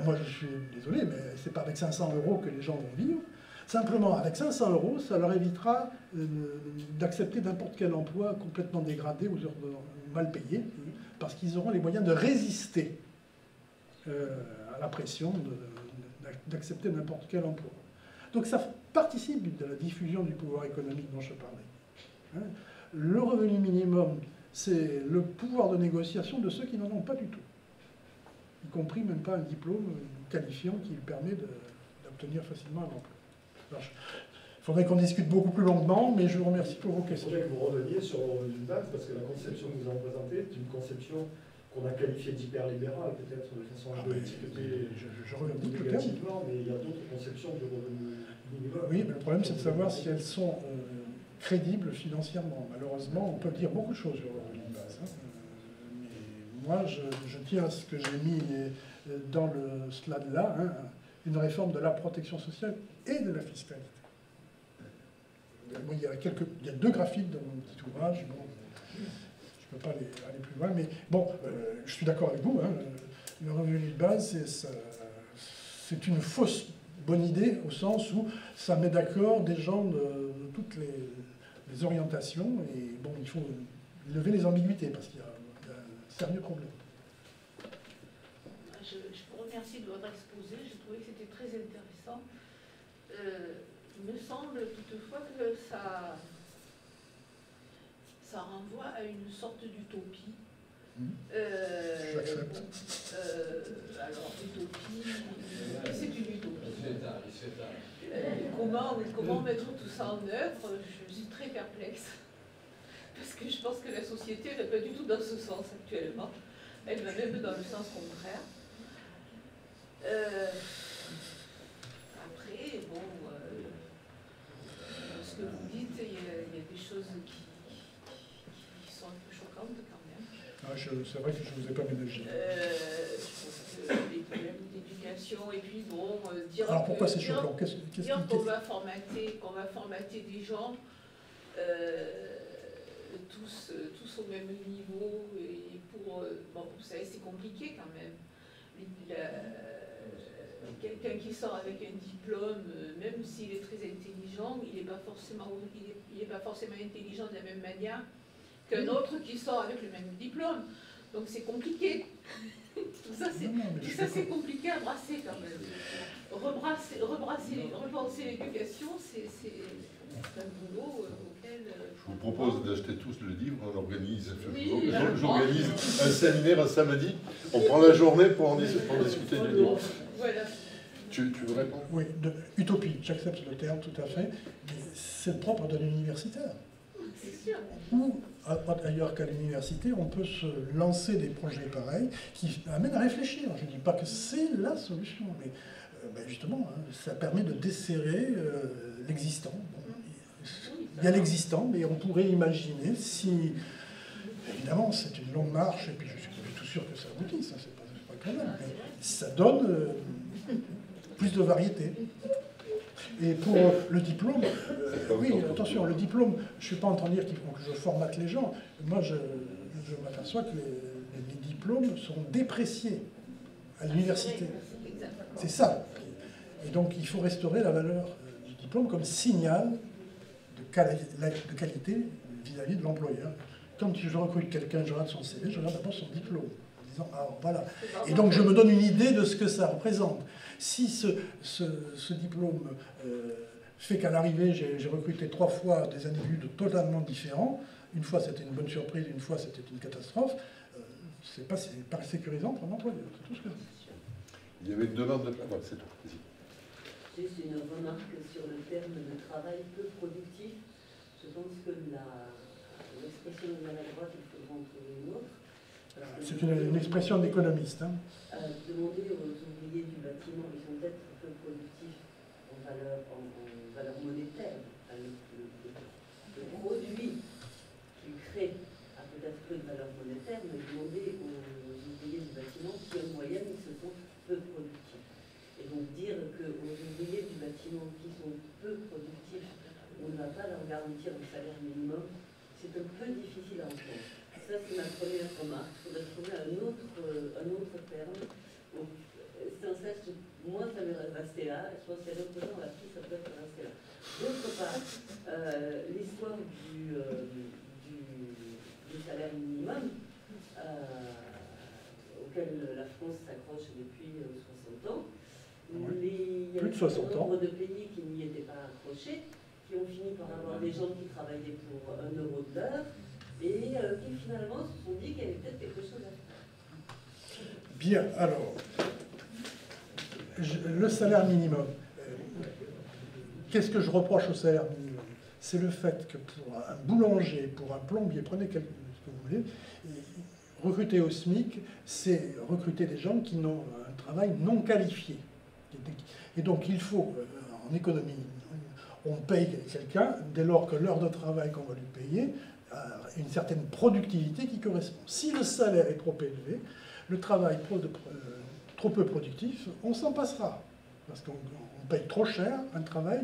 Moi, je suis désolé, mais c'est pas avec 500 € que les gens vont vivre. Simplement, avec 500 €, ça leur évitera d'accepter n'importe quel emploi complètement dégradé ou mal payé, parce qu'ils auront les moyens de résister à la pression d'accepter n'importe quel emploi. Donc ça participe de la diffusion du pouvoir économique dont je parlais. Le revenu minimum, c'est le pouvoir de négociation de ceux qui n'en ont pas du tout, y compris même pas un diplôme qualifiant qui permet d'obtenir facilement un emploi. Il faudrait qu'on discute beaucoup plus longuement, mais je vous remercie pour vos questions. Je voudrais que vous reveniez sur le revenu de base, parce que la conception que vous en présentez est une conception qu'on a qualifiée d'hyperlibérale, peut-être de façon un peu étiquetée je reviens tout négativement, mais il y a d'autres conceptions du revenu minimum. Oui, mais le problème c'est de savoir si elles sont crédibles financièrement. Malheureusement, on peut dire beaucoup de choses sur le revenu de base. Mais moi, je tiens à ce que j'ai mis dans le slide là, une réforme de la protection sociale et de la fiscalité. Bon, il y a 2 graphiques dans mon petit ouvrage. Bon, je ne peux pas aller plus loin, mais bon, je suis d'accord avec vous. Le revenu de base, c'est une fausse bonne idée au sens où ça met d'accord des gens de toutes les orientations. Et bon, il faut lever les ambiguïtés parce qu'il y a un sérieux problème. Je vous remercie de votre exposé. J'ai trouvé que c'était très intéressant. Il me semble toutefois que ça renvoie à une sorte d'utopie. J'accepte. Alors, utopie, c'est une utopie. Comment mettre tout ça en œuvre? Je suis très perplexe. Parce que je pense que la société n'est pas du tout dans ce sens actuellement. Elle va même dans le sens contraire. Après, bon, ce que vous dites, il y a des choses qui sont un peu choquantes quand même. C'est vrai que je ne vous ai pas ménagé. Je pense que les problèmes d'éducation, et puis bon, dire. Alors pourquoi c'est choquant? Dire qu'on va formater des gens tous au même niveau, et pour. Bon, vous savez, c'est compliqué quand même. Quelqu'un qui sort avec un diplôme, même s'il est très intelligent, il n'est pas forcément intelligent de la même manière qu'un autre qui sort avec le même diplôme. Donc c'est compliqué. Tout ça c'est compliqué à brasser quand même. Repenser l'éducation, c'est un boulot auquel... Je vous propose d'acheter tous le livre, on organise. Oui, j'organise un séminaire un samedi, on prend la journée pour discuter du livre. Voilà. Tu veux répondre? Oui, utopie, j'accepte le terme tout à fait, mais c'est le propre de l'universitaire. C'est sûr. Ou ailleurs qu'à l'université, on peut se lancer des projets pareils qui amènent à réfléchir. Je ne dis pas que c'est la solution, mais justement, ça permet de desserrer l'existant. Bon, il y a l'existant, mais on pourrait imaginer si... Évidemment, c'est une longue marche, et puis je suis pas du tout sûr que ça aboutisse, c'est pas quand même, mais ça donne plus de variété. Et pour le diplôme, oui, attention, le diplôme, je ne suis pas en train de dire qu'il faut que je formate les gens. Moi, je m'aperçois que les diplômes sont dépréciés à l'université. C'est ça. Et donc, il faut restaurer la valeur du diplôme comme signal de qualité vis-à-vis de l'employeur. Quand je recrute quelqu'un, je regarde son CV, je regarde d'abord son diplôme, en disant, ah, voilà. Et donc, je me donne une idée de ce que ça représente. Si ce diplôme fait qu'à l'arrivée, j'ai recruté 3 fois des individus totalement différents, une fois c'était une bonne surprise, une fois c'était une catastrophe, c'est pas sécurisant pour l'employeur, c'est tout ce que je dis. Il y avait une demande de parole, c'est tout. Juste une remarque sur le terme de travail peu productif. Je pense que l'expression de maladroite, il faudra en trouver une autre. C'est une expression d'économiste. Demander aux ouvriers du bâtiment, ils sont peut-être peu productifs en valeur monétaire. Le produit qu'ils créent a peut-être peu de valeur monétaire, mais demander aux ouvriers du bâtiment si en moyenne ils se sont peu productifs. Et donc dire qu'aux ouvriers du bâtiment qui sont peu productifs, on ne va pas leur garantir un salaire minimum, c'est un peu difficile à entendre. Ça, c'est ma première remarque. Il faudrait trouver un autre terme. C'est un stage, moi ça m'est resté là, je pense qu'il y a d'autres gens là-dessus, ça peut être resté là. D'autre part, l'histoire du salaire minimum, auquel la France s'accroche depuis 60 ans, il y a un certain nombre de pays qui n'y étaient pas accrochés, qui ont fini par avoir des gens qui travaillaient pour 1 euro de l'heure, et qui finalement se sont dit qu'il y avait peut-être quelque chose à faire. Bien, alors, le salaire minimum. Qu'est-ce que je reproche au salaire minimum? C'est le fait que pour un boulanger, pour un plombier, prenez ce que vous voulez, recruter au SMIC, c'est recruter des gens qui ont un travail non qualifié. Et donc il faut, en économie, on paye quelqu'un dès lors que l'heure de travail qu'on va lui payer a une certaine productivité qui correspond. Si le salaire est trop élevé, le travail trop peu productif, on s'en passera. Parce qu'on paye trop cher un travail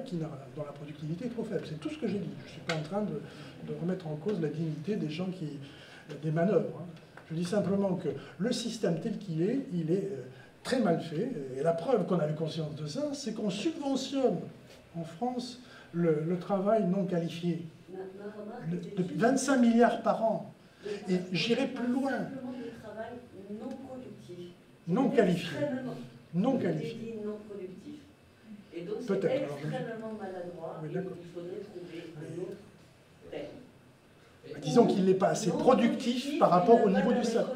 dont la productivité est trop faible. C'est tout ce que j'ai dit. Je ne suis pas en train de remettre en cause la dignité des gens des manœuvres. Hein. Je dis simplement que le système tel qu'il est, il est très mal fait. Et la preuve qu'on a eu conscience de ça, c'est qu'on subventionne en France le travail non qualifié. De 25 milliards par an. Et j'irai plus loin. Non qualifié. Non qualifié. Non productif. Et donc c'est extrêmement maladroit. Oui, et il faudrait trouver un autre terme. Disons qu'il n'est pas assez productif par rapport au niveau du salaire.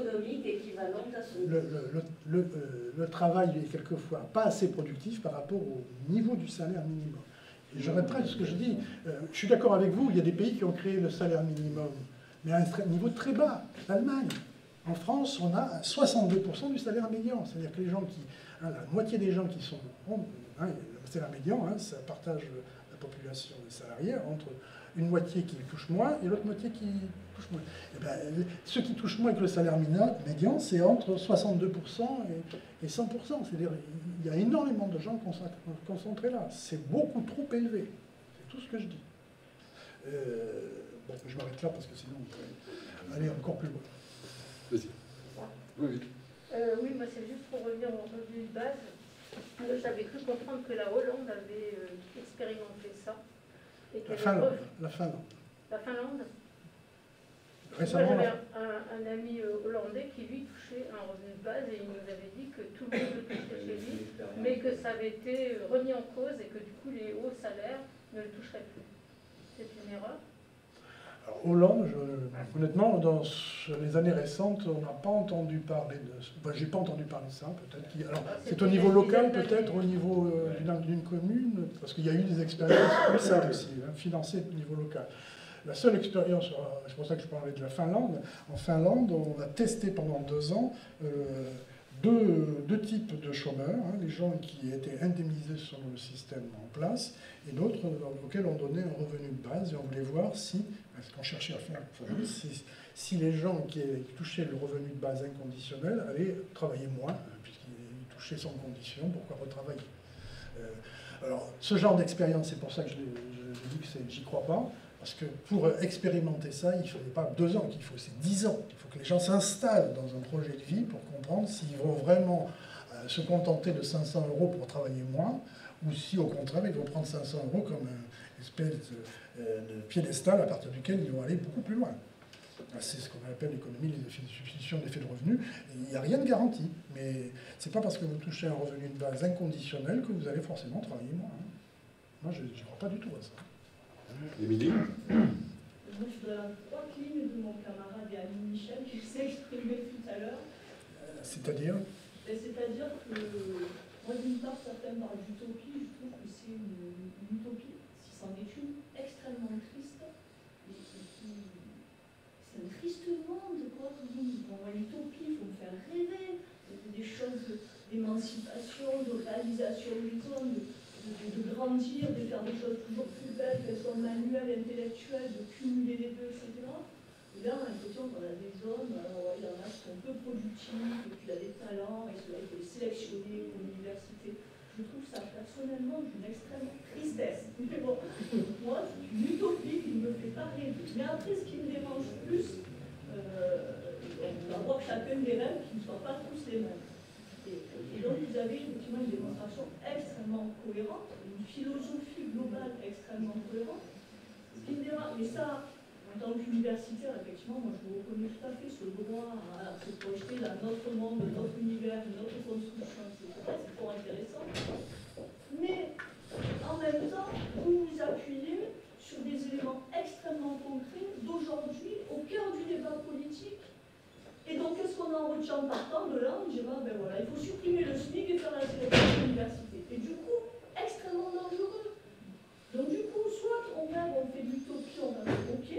Le travail est quelquefois pas assez productif par rapport au niveau du salaire minimum. Et je répète ce que je dis. Je suis d'accord avec vous, il y a des pays qui ont créé le salaire minimum, mais à un niveau très bas. L'Allemagne. En France, on a 62% du salaire médian. C'est-à-dire que les gens la moitié des gens qui sont... le salaire médian, ça partage la population des salariés entre une moitié qui touche moins et l'autre moitié qui touche moins. Et bien, ceux qui touchent moins que le salaire médian, c'est entre 62% et 100%. C'est-à-dire il y a énormément de gens concentrés là. C'est beaucoup trop élevé. C'est tout ce que je dis. Bon, je m'arrête là parce que sinon on peut aller encore plus loin. Vas-y. Oui. Oui, moi c'est juste pour revenir au revenu de base. J'avais cru comprendre que la Hollande avait expérimenté ça. Et La Finlande. La Finlande. Récemment, moi j'avais un ami hollandais qui lui touchait un revenu de base et il nous avait dit que tout le monde le touchait chez lui, mais que ça avait été remis en cause et que du coup les hauts salaires ne le toucheraient plus. C'est une erreur. Alors, Hollande, honnêtement, dans les années récentes, on n'a pas entendu parler de... Enfin, j'ai pas entendu parler de ça, peut-être. Alors, c'est au niveau local, peut-être, au niveau d'une commune, parce qu'il y a eu des expériences comme ça aussi, financées au niveau local. La seule expérience, c'est pour ça que je parlais de la Finlande, en Finlande, on a testé pendant 2 ans deux types de chômeurs, les gens qui étaient indemnisés sur le système en place, et d'autres auxquels on donnait un revenu de base, et on voulait voir si, ce qu'on cherchait à faire, si les gens qui touchaient le revenu de base inconditionnel allaient travailler moins, puisqu'ils touchaient sans condition, pourquoi retravailler? Alors, ce genre d'expérience, c'est pour ça que je dis que j'y crois pas, parce que pour expérimenter ça, il ne fallait pas 2 ans, c'est 10 ans. Il faut que les gens s'installent dans un projet de vie pour comprendre s'ils vont vraiment se contenter de 500 € pour travailler moins, ou si au contraire, ils vont prendre 500 € comme une espèce de piédestal à partir duquel ils vont aller beaucoup plus loin. C'est ce qu'on appelle l'économie, les effets de substitution, l'effet de revenu. Il n'y a rien de garanti, mais ce n'est pas parce que vous touchez un revenu de base inconditionnel que vous allez forcément travailler moins. Moi, je ne crois pas du tout à ça. Émilie? Moi, je voudrais 3 lignes de mon camarade et ami Michel qui s'est exprimé tout à l'heure. C'est-à-dire? C'est-à-dire que, moi, d'une part, certains parlent d'utopie, je trouve que c'est une utopie, si c'en est une, extrêmement triste. C'est un triste monde, quoi. Pour moi, l'utopie, il faut me faire rêver. Des choses d'émancipation, de réalisation des hommes, de grandir, de faire des choses toujours plus belles, qu'elles soient manuelles, intellectuelles, de cumuler les deux, etc. Et là, on a l'impression qu'on a des hommes, alors, il y en a qui sont peu productifs, et puis il y a des talents, et cela, il faut les sélectionner pour l'université. Je trouve ça personnellement d'une extrême tristesse. Mais bon, moi, c'est une utopie qui ne me fait pas rêver. Mais après, ce qui me dérange plus, on va voir chacun des rêves qui ne soient pas tous les mêmes. Et donc, vous avez effectivement une démonstration extrêmement cohérente, une philosophie globale extrêmement cohérente. Ce qui me dérange, mais ça, en tant qu'universitaire, effectivement, moi je vous reconnais tout à fait ce droit à se projeter dans notre monde, notre univers, notre construction, etc. C'est fort intéressant. Mais en même temps, vous vous appuyez sur des éléments extrêmement concrets d'aujourd'hui, au cœur du débat politique. Et donc, qu'est-ce qu'on en retient en partant de là? On dira, ben voilà, il faut supprimer le SMIC et faire la sélection de l'université. Et du coup, extrêmement dangereux. Donc, du coup, soit on rêve, on fait de l'utopie, on va dire OK,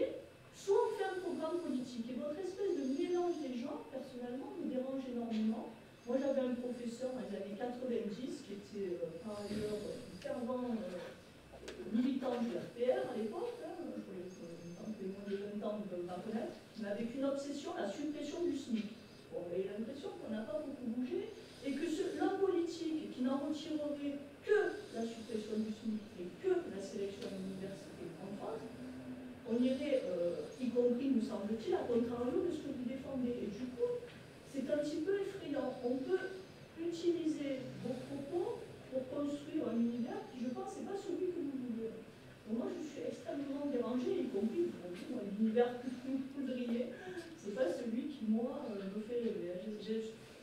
soit on fait un programme politique. Et votre espèce de mélange des genres, personnellement, me dérange énormément. Moi, j'avais un professeur dans les années 90 qui était par ailleurs fervent militant du RPR à l'époque, les moins de 20 ans ne peuvent pas connaître, mais avec une obsession, la suppression du SMIC. Bon, on a eu l'impression qu'on n'a pas beaucoup bougé, et que l'homme politique qui n'en retirerait que la suppression du SMIC et que la sélection de l'université en France, on irait, y compris, nous semble-t-il, à contrario de ce que vous défendez. Et du coup, c'est un petit peu effrayant. On peut utiliser vos propos pour construire un univers qui, je pense, n'est pas celui que vous voulez. Donc moi, je suis extrêmement dérangée, y compris l'univers plus poudrier. C'est pas celui qui, moi, me fait rêver.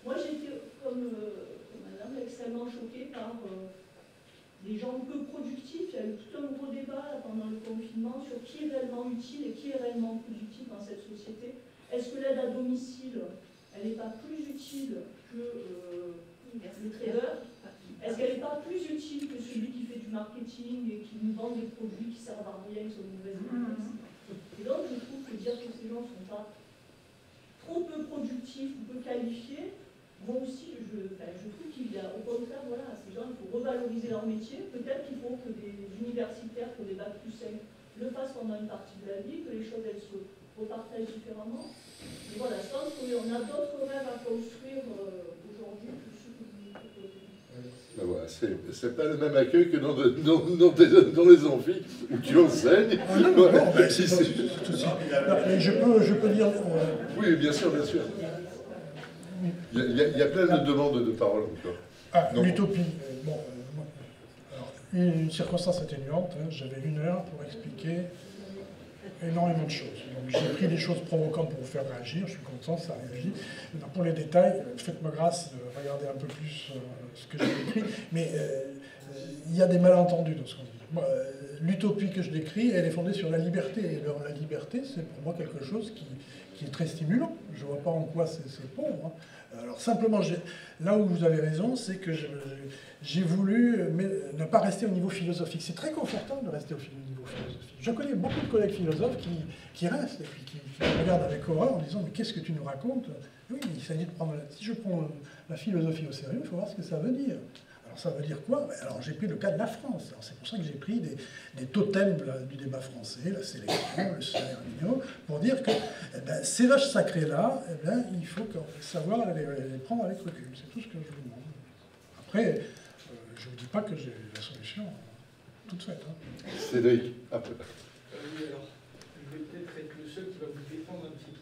Moi, j'ai été, comme madame, extrêmement choquée par des gens peu productifs. Il y a eu tout un gros débat pendant le confinement sur qui est réellement utile et qui est réellement productif dans cette société. Est-ce que l'aide à domicile, elle n'est pas plus utile que le trader? Est-ce qu'elle n'est pas plus utile que celui qui fait du marketing et qui nous vend des produits qui servent à rien, qui sont de mauvaise qualité? Et donc, je trouve que dire que ces gens ne sont pas trop peu productifs ou peu qualifiés, moi aussi, je trouve qu'il y a, au contraire, voilà, ces gens, il faut revaloriser leur métier. Peut-être qu'il faut que des universitaires, pour des bacs plus 5, le fassent pendant une partie de la vie, que les choses, elles se repartagent différemment. Mais voilà, je pense qu'on a d'autres rêves à construire aujourd'hui que ceux que vous proposez. Ben voilà, c'est pas le même accueil que dans les amphis où tu enseignes. Je peux dire... Oui, bien sûr, bien sûr. Il y a plein de demandes de parole encore. L'utopie. Une circonstance atténuante, hein, j'avais 1 heure pour expliquer énormément de choses. Donc j'ai pris des choses provocantes pour vous faire réagir, je suis content, ça réagit. Donc, pour les détails, faites-moi grâce de regarder un peu plus ce que j'ai écrit, mais il y a des malentendus dans ce qu'on dit. L'utopie que je décris, elle est fondée sur la liberté, et la liberté, c'est pour moi quelque chose qui est très stimulant. Je ne vois pas en quoi c'est pauvre. Hein. Alors simplement, là où vous avez raison, c'est que j'ai voulu ne pas rester au niveau philosophique. C'est très confortable de rester au niveau philosophique. Je connais beaucoup de collègues philosophes qui restent et puis qui me regardent avec horreur en disant « mais qu'est-ce que tu nous racontes ?» Oui, il s'agit de prendre... Si je prends la philosophie au sérieux, il faut voir ce que ça veut dire. Alors ça veut dire quoi? Alors j'ai pris le cas de la France. C'est pour ça que j'ai pris des totems du débat français, la sélection, le salaire minimum, pour dire que ces vaches sacrées-là, il faut savoir les prendre avec recul. C'est tout ce que je vous demande. Après, je ne vous dis pas que j'ai la solution toute faite. Hein. Cédric. Oui, alors, je vais peut-être être le seul qui va vous défendre un petit peu.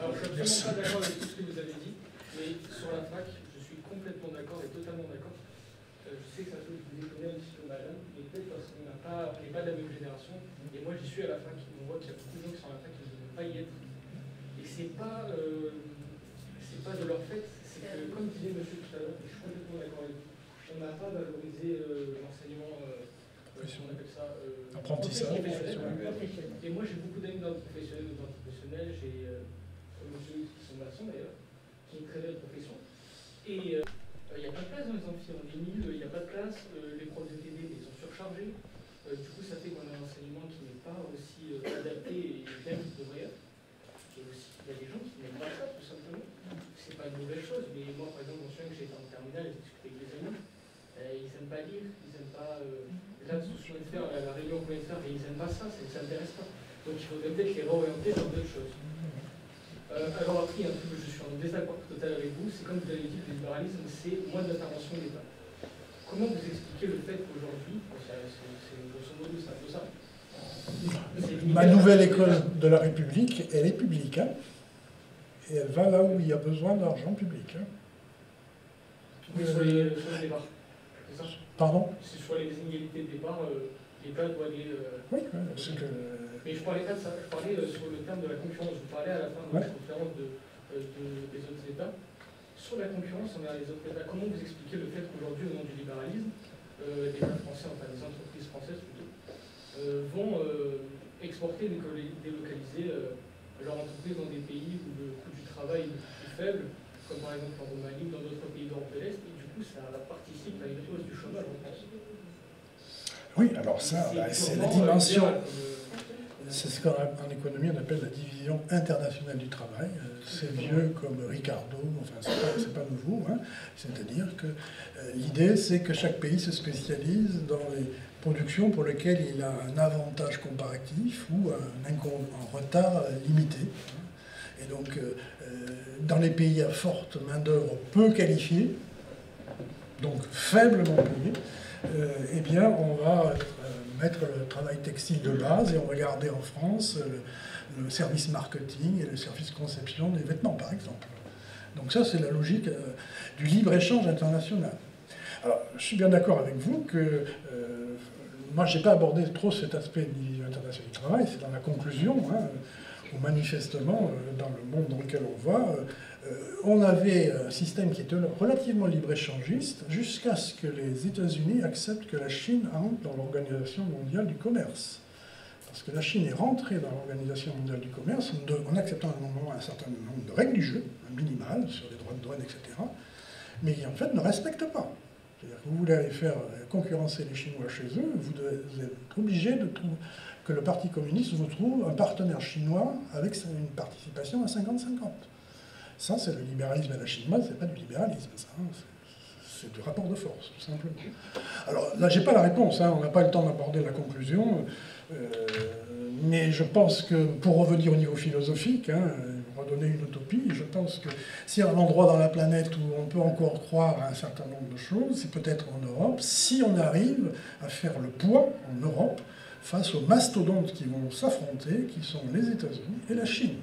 Alors, je ne suis absolument pas d'accord avec tout ce que vous avez dit, mais sur la fac, je suis complètement d'accord et totalement d'accord. Je sais que ça peut vous étonner un petit peu malin, mais peut-être parce qu'on n'est pas de la même génération. Et moi, j'y suis à la fac. On voit qu'il y a beaucoup de gens qui sont à la fac qui ne veulent pas y être. Et c'est pas de leur fait, c'est que, comme disait monsieur tout à l'heure, et je suis complètement d'accord avec vous, on n'a pas valorisé l'enseignement, on appelle ça, apprentissage professionnel. Et moi, j'ai beaucoup d'amis dans le professionnel ou dans le professionnel. J'ai monsieur qui sont maçons d'ailleurs, qui est une très belle profession. Et il n'y a pas de place dans les amphis, on est 1000, il n'y a pas de place, les profs de TD ils sont surchargés. Du coup, ça fait qu'on a un enseignement qui n'est pas aussi adapté et bien qu'il devrait être. Et aussi, il y a des gens qui n'aiment pas ça, tout simplement. C'est pas une mauvaise chose, mais moi, par exemple, je me souviens que j'étais en terminale, j'ai discuté avec des amis, ils n'aiment pas lire, ils n'aiment pas là, ce qu'on vient de faire, la réunion qu'on vient de faire, et ils n'aiment pas ça, ça ne m'intéresse pas. Donc il faudrait peut-être les réorienter dans d'autres choses. Alors après, un truc que je suis en désaccord total avec vous, c'est comme vous avez dit que le libéralisme, c'est moins d'intervention de l'État. Comment vous expliquez le fait qu'aujourd'hui, c'est grosso modo, c'est un peu ça. Ma nouvelle école de la République, elle est publique, hein, et elle va là où il y a besoin d'argent public. Hein. Oui, sur les débats. C'est ça? Pardon? Si sur les inégalités de départ, l'État doit les... Oui, c'est que... Mais je parlais pas de ça, je parlais sur le terme de la concurrence. Vous parlez à la fin de la conférence des autres États. Sur la concurrence envers les autres États, comment vous expliquez le fait qu'aujourd'hui, au nom du libéralisme, l'État français, enfin les entreprises françaises plutôt, vont exporter, délocaliser leur entreprise dans des pays où le coût du travail est plus faible, comme par exemple en Roumanie ou dans d'autres pays d'Europe de l'Est, et du coup ça participe à une hausse du chômage en France? Oui, alors ça, c'est la dimension... C'est ce qu'en économie on appelle la division internationale du travail. C'est vieux comme Ricardo, enfin c'est pas nouveau. Hein. C'est-à-dire que l'idée c'est que chaque pays se spécialise dans les productions pour lesquelles il a un avantage comparatif ou un retard limité. Et donc dans les pays à forte main-d'œuvre peu qualifiée, donc faiblement payée, eh bien on va mettre le travail textile de base et on va garder en France le service marketing et le service conception des vêtements, par exemple. Donc ça, c'est la logique du libre-échange international. Alors, je suis bien d'accord avec vous que moi, je n'ai pas abordé trop cet aspect de division internationale du travail, c'est dans la conclusion, hein, où manifestement, dans le monde dans lequel on va, on avait un système qui était relativement libre-échangiste jusqu'à ce que les États-Unis acceptent que la Chine entre dans l'Organisation mondiale du commerce. Parce que la Chine est rentrée dans l'Organisation mondiale du commerce en acceptant un certain nombre de règles du jeu, minimales, sur les droits de douane, etc., mais qui en fait ne respectent pas. C'est-à-dire que vous voulez aller faire concurrencer les Chinois chez eux, vous êtes obligé de trouver que le Parti communiste vous trouve un partenaire chinois avec une participation à 50-50. Ça, c'est le libéralisme à la chinoise, c'est pas du libéralisme, ça. Hein. C'est du rapport de force, tout simplement. Alors là, j'ai pas la réponse, hein, on n'a pas le temps d'aborder la conclusion, mais je pense que, pour revenir au niveau philosophique, hein, redonner une utopie, je pense que s'il y a un endroit dans la planète où on peut encore croire à un certain nombre de choses, c'est peut-être en Europe, si on arrive à faire le poids en Europe face aux mastodontes qui vont s'affronter, qui sont les États-Unis et la Chine.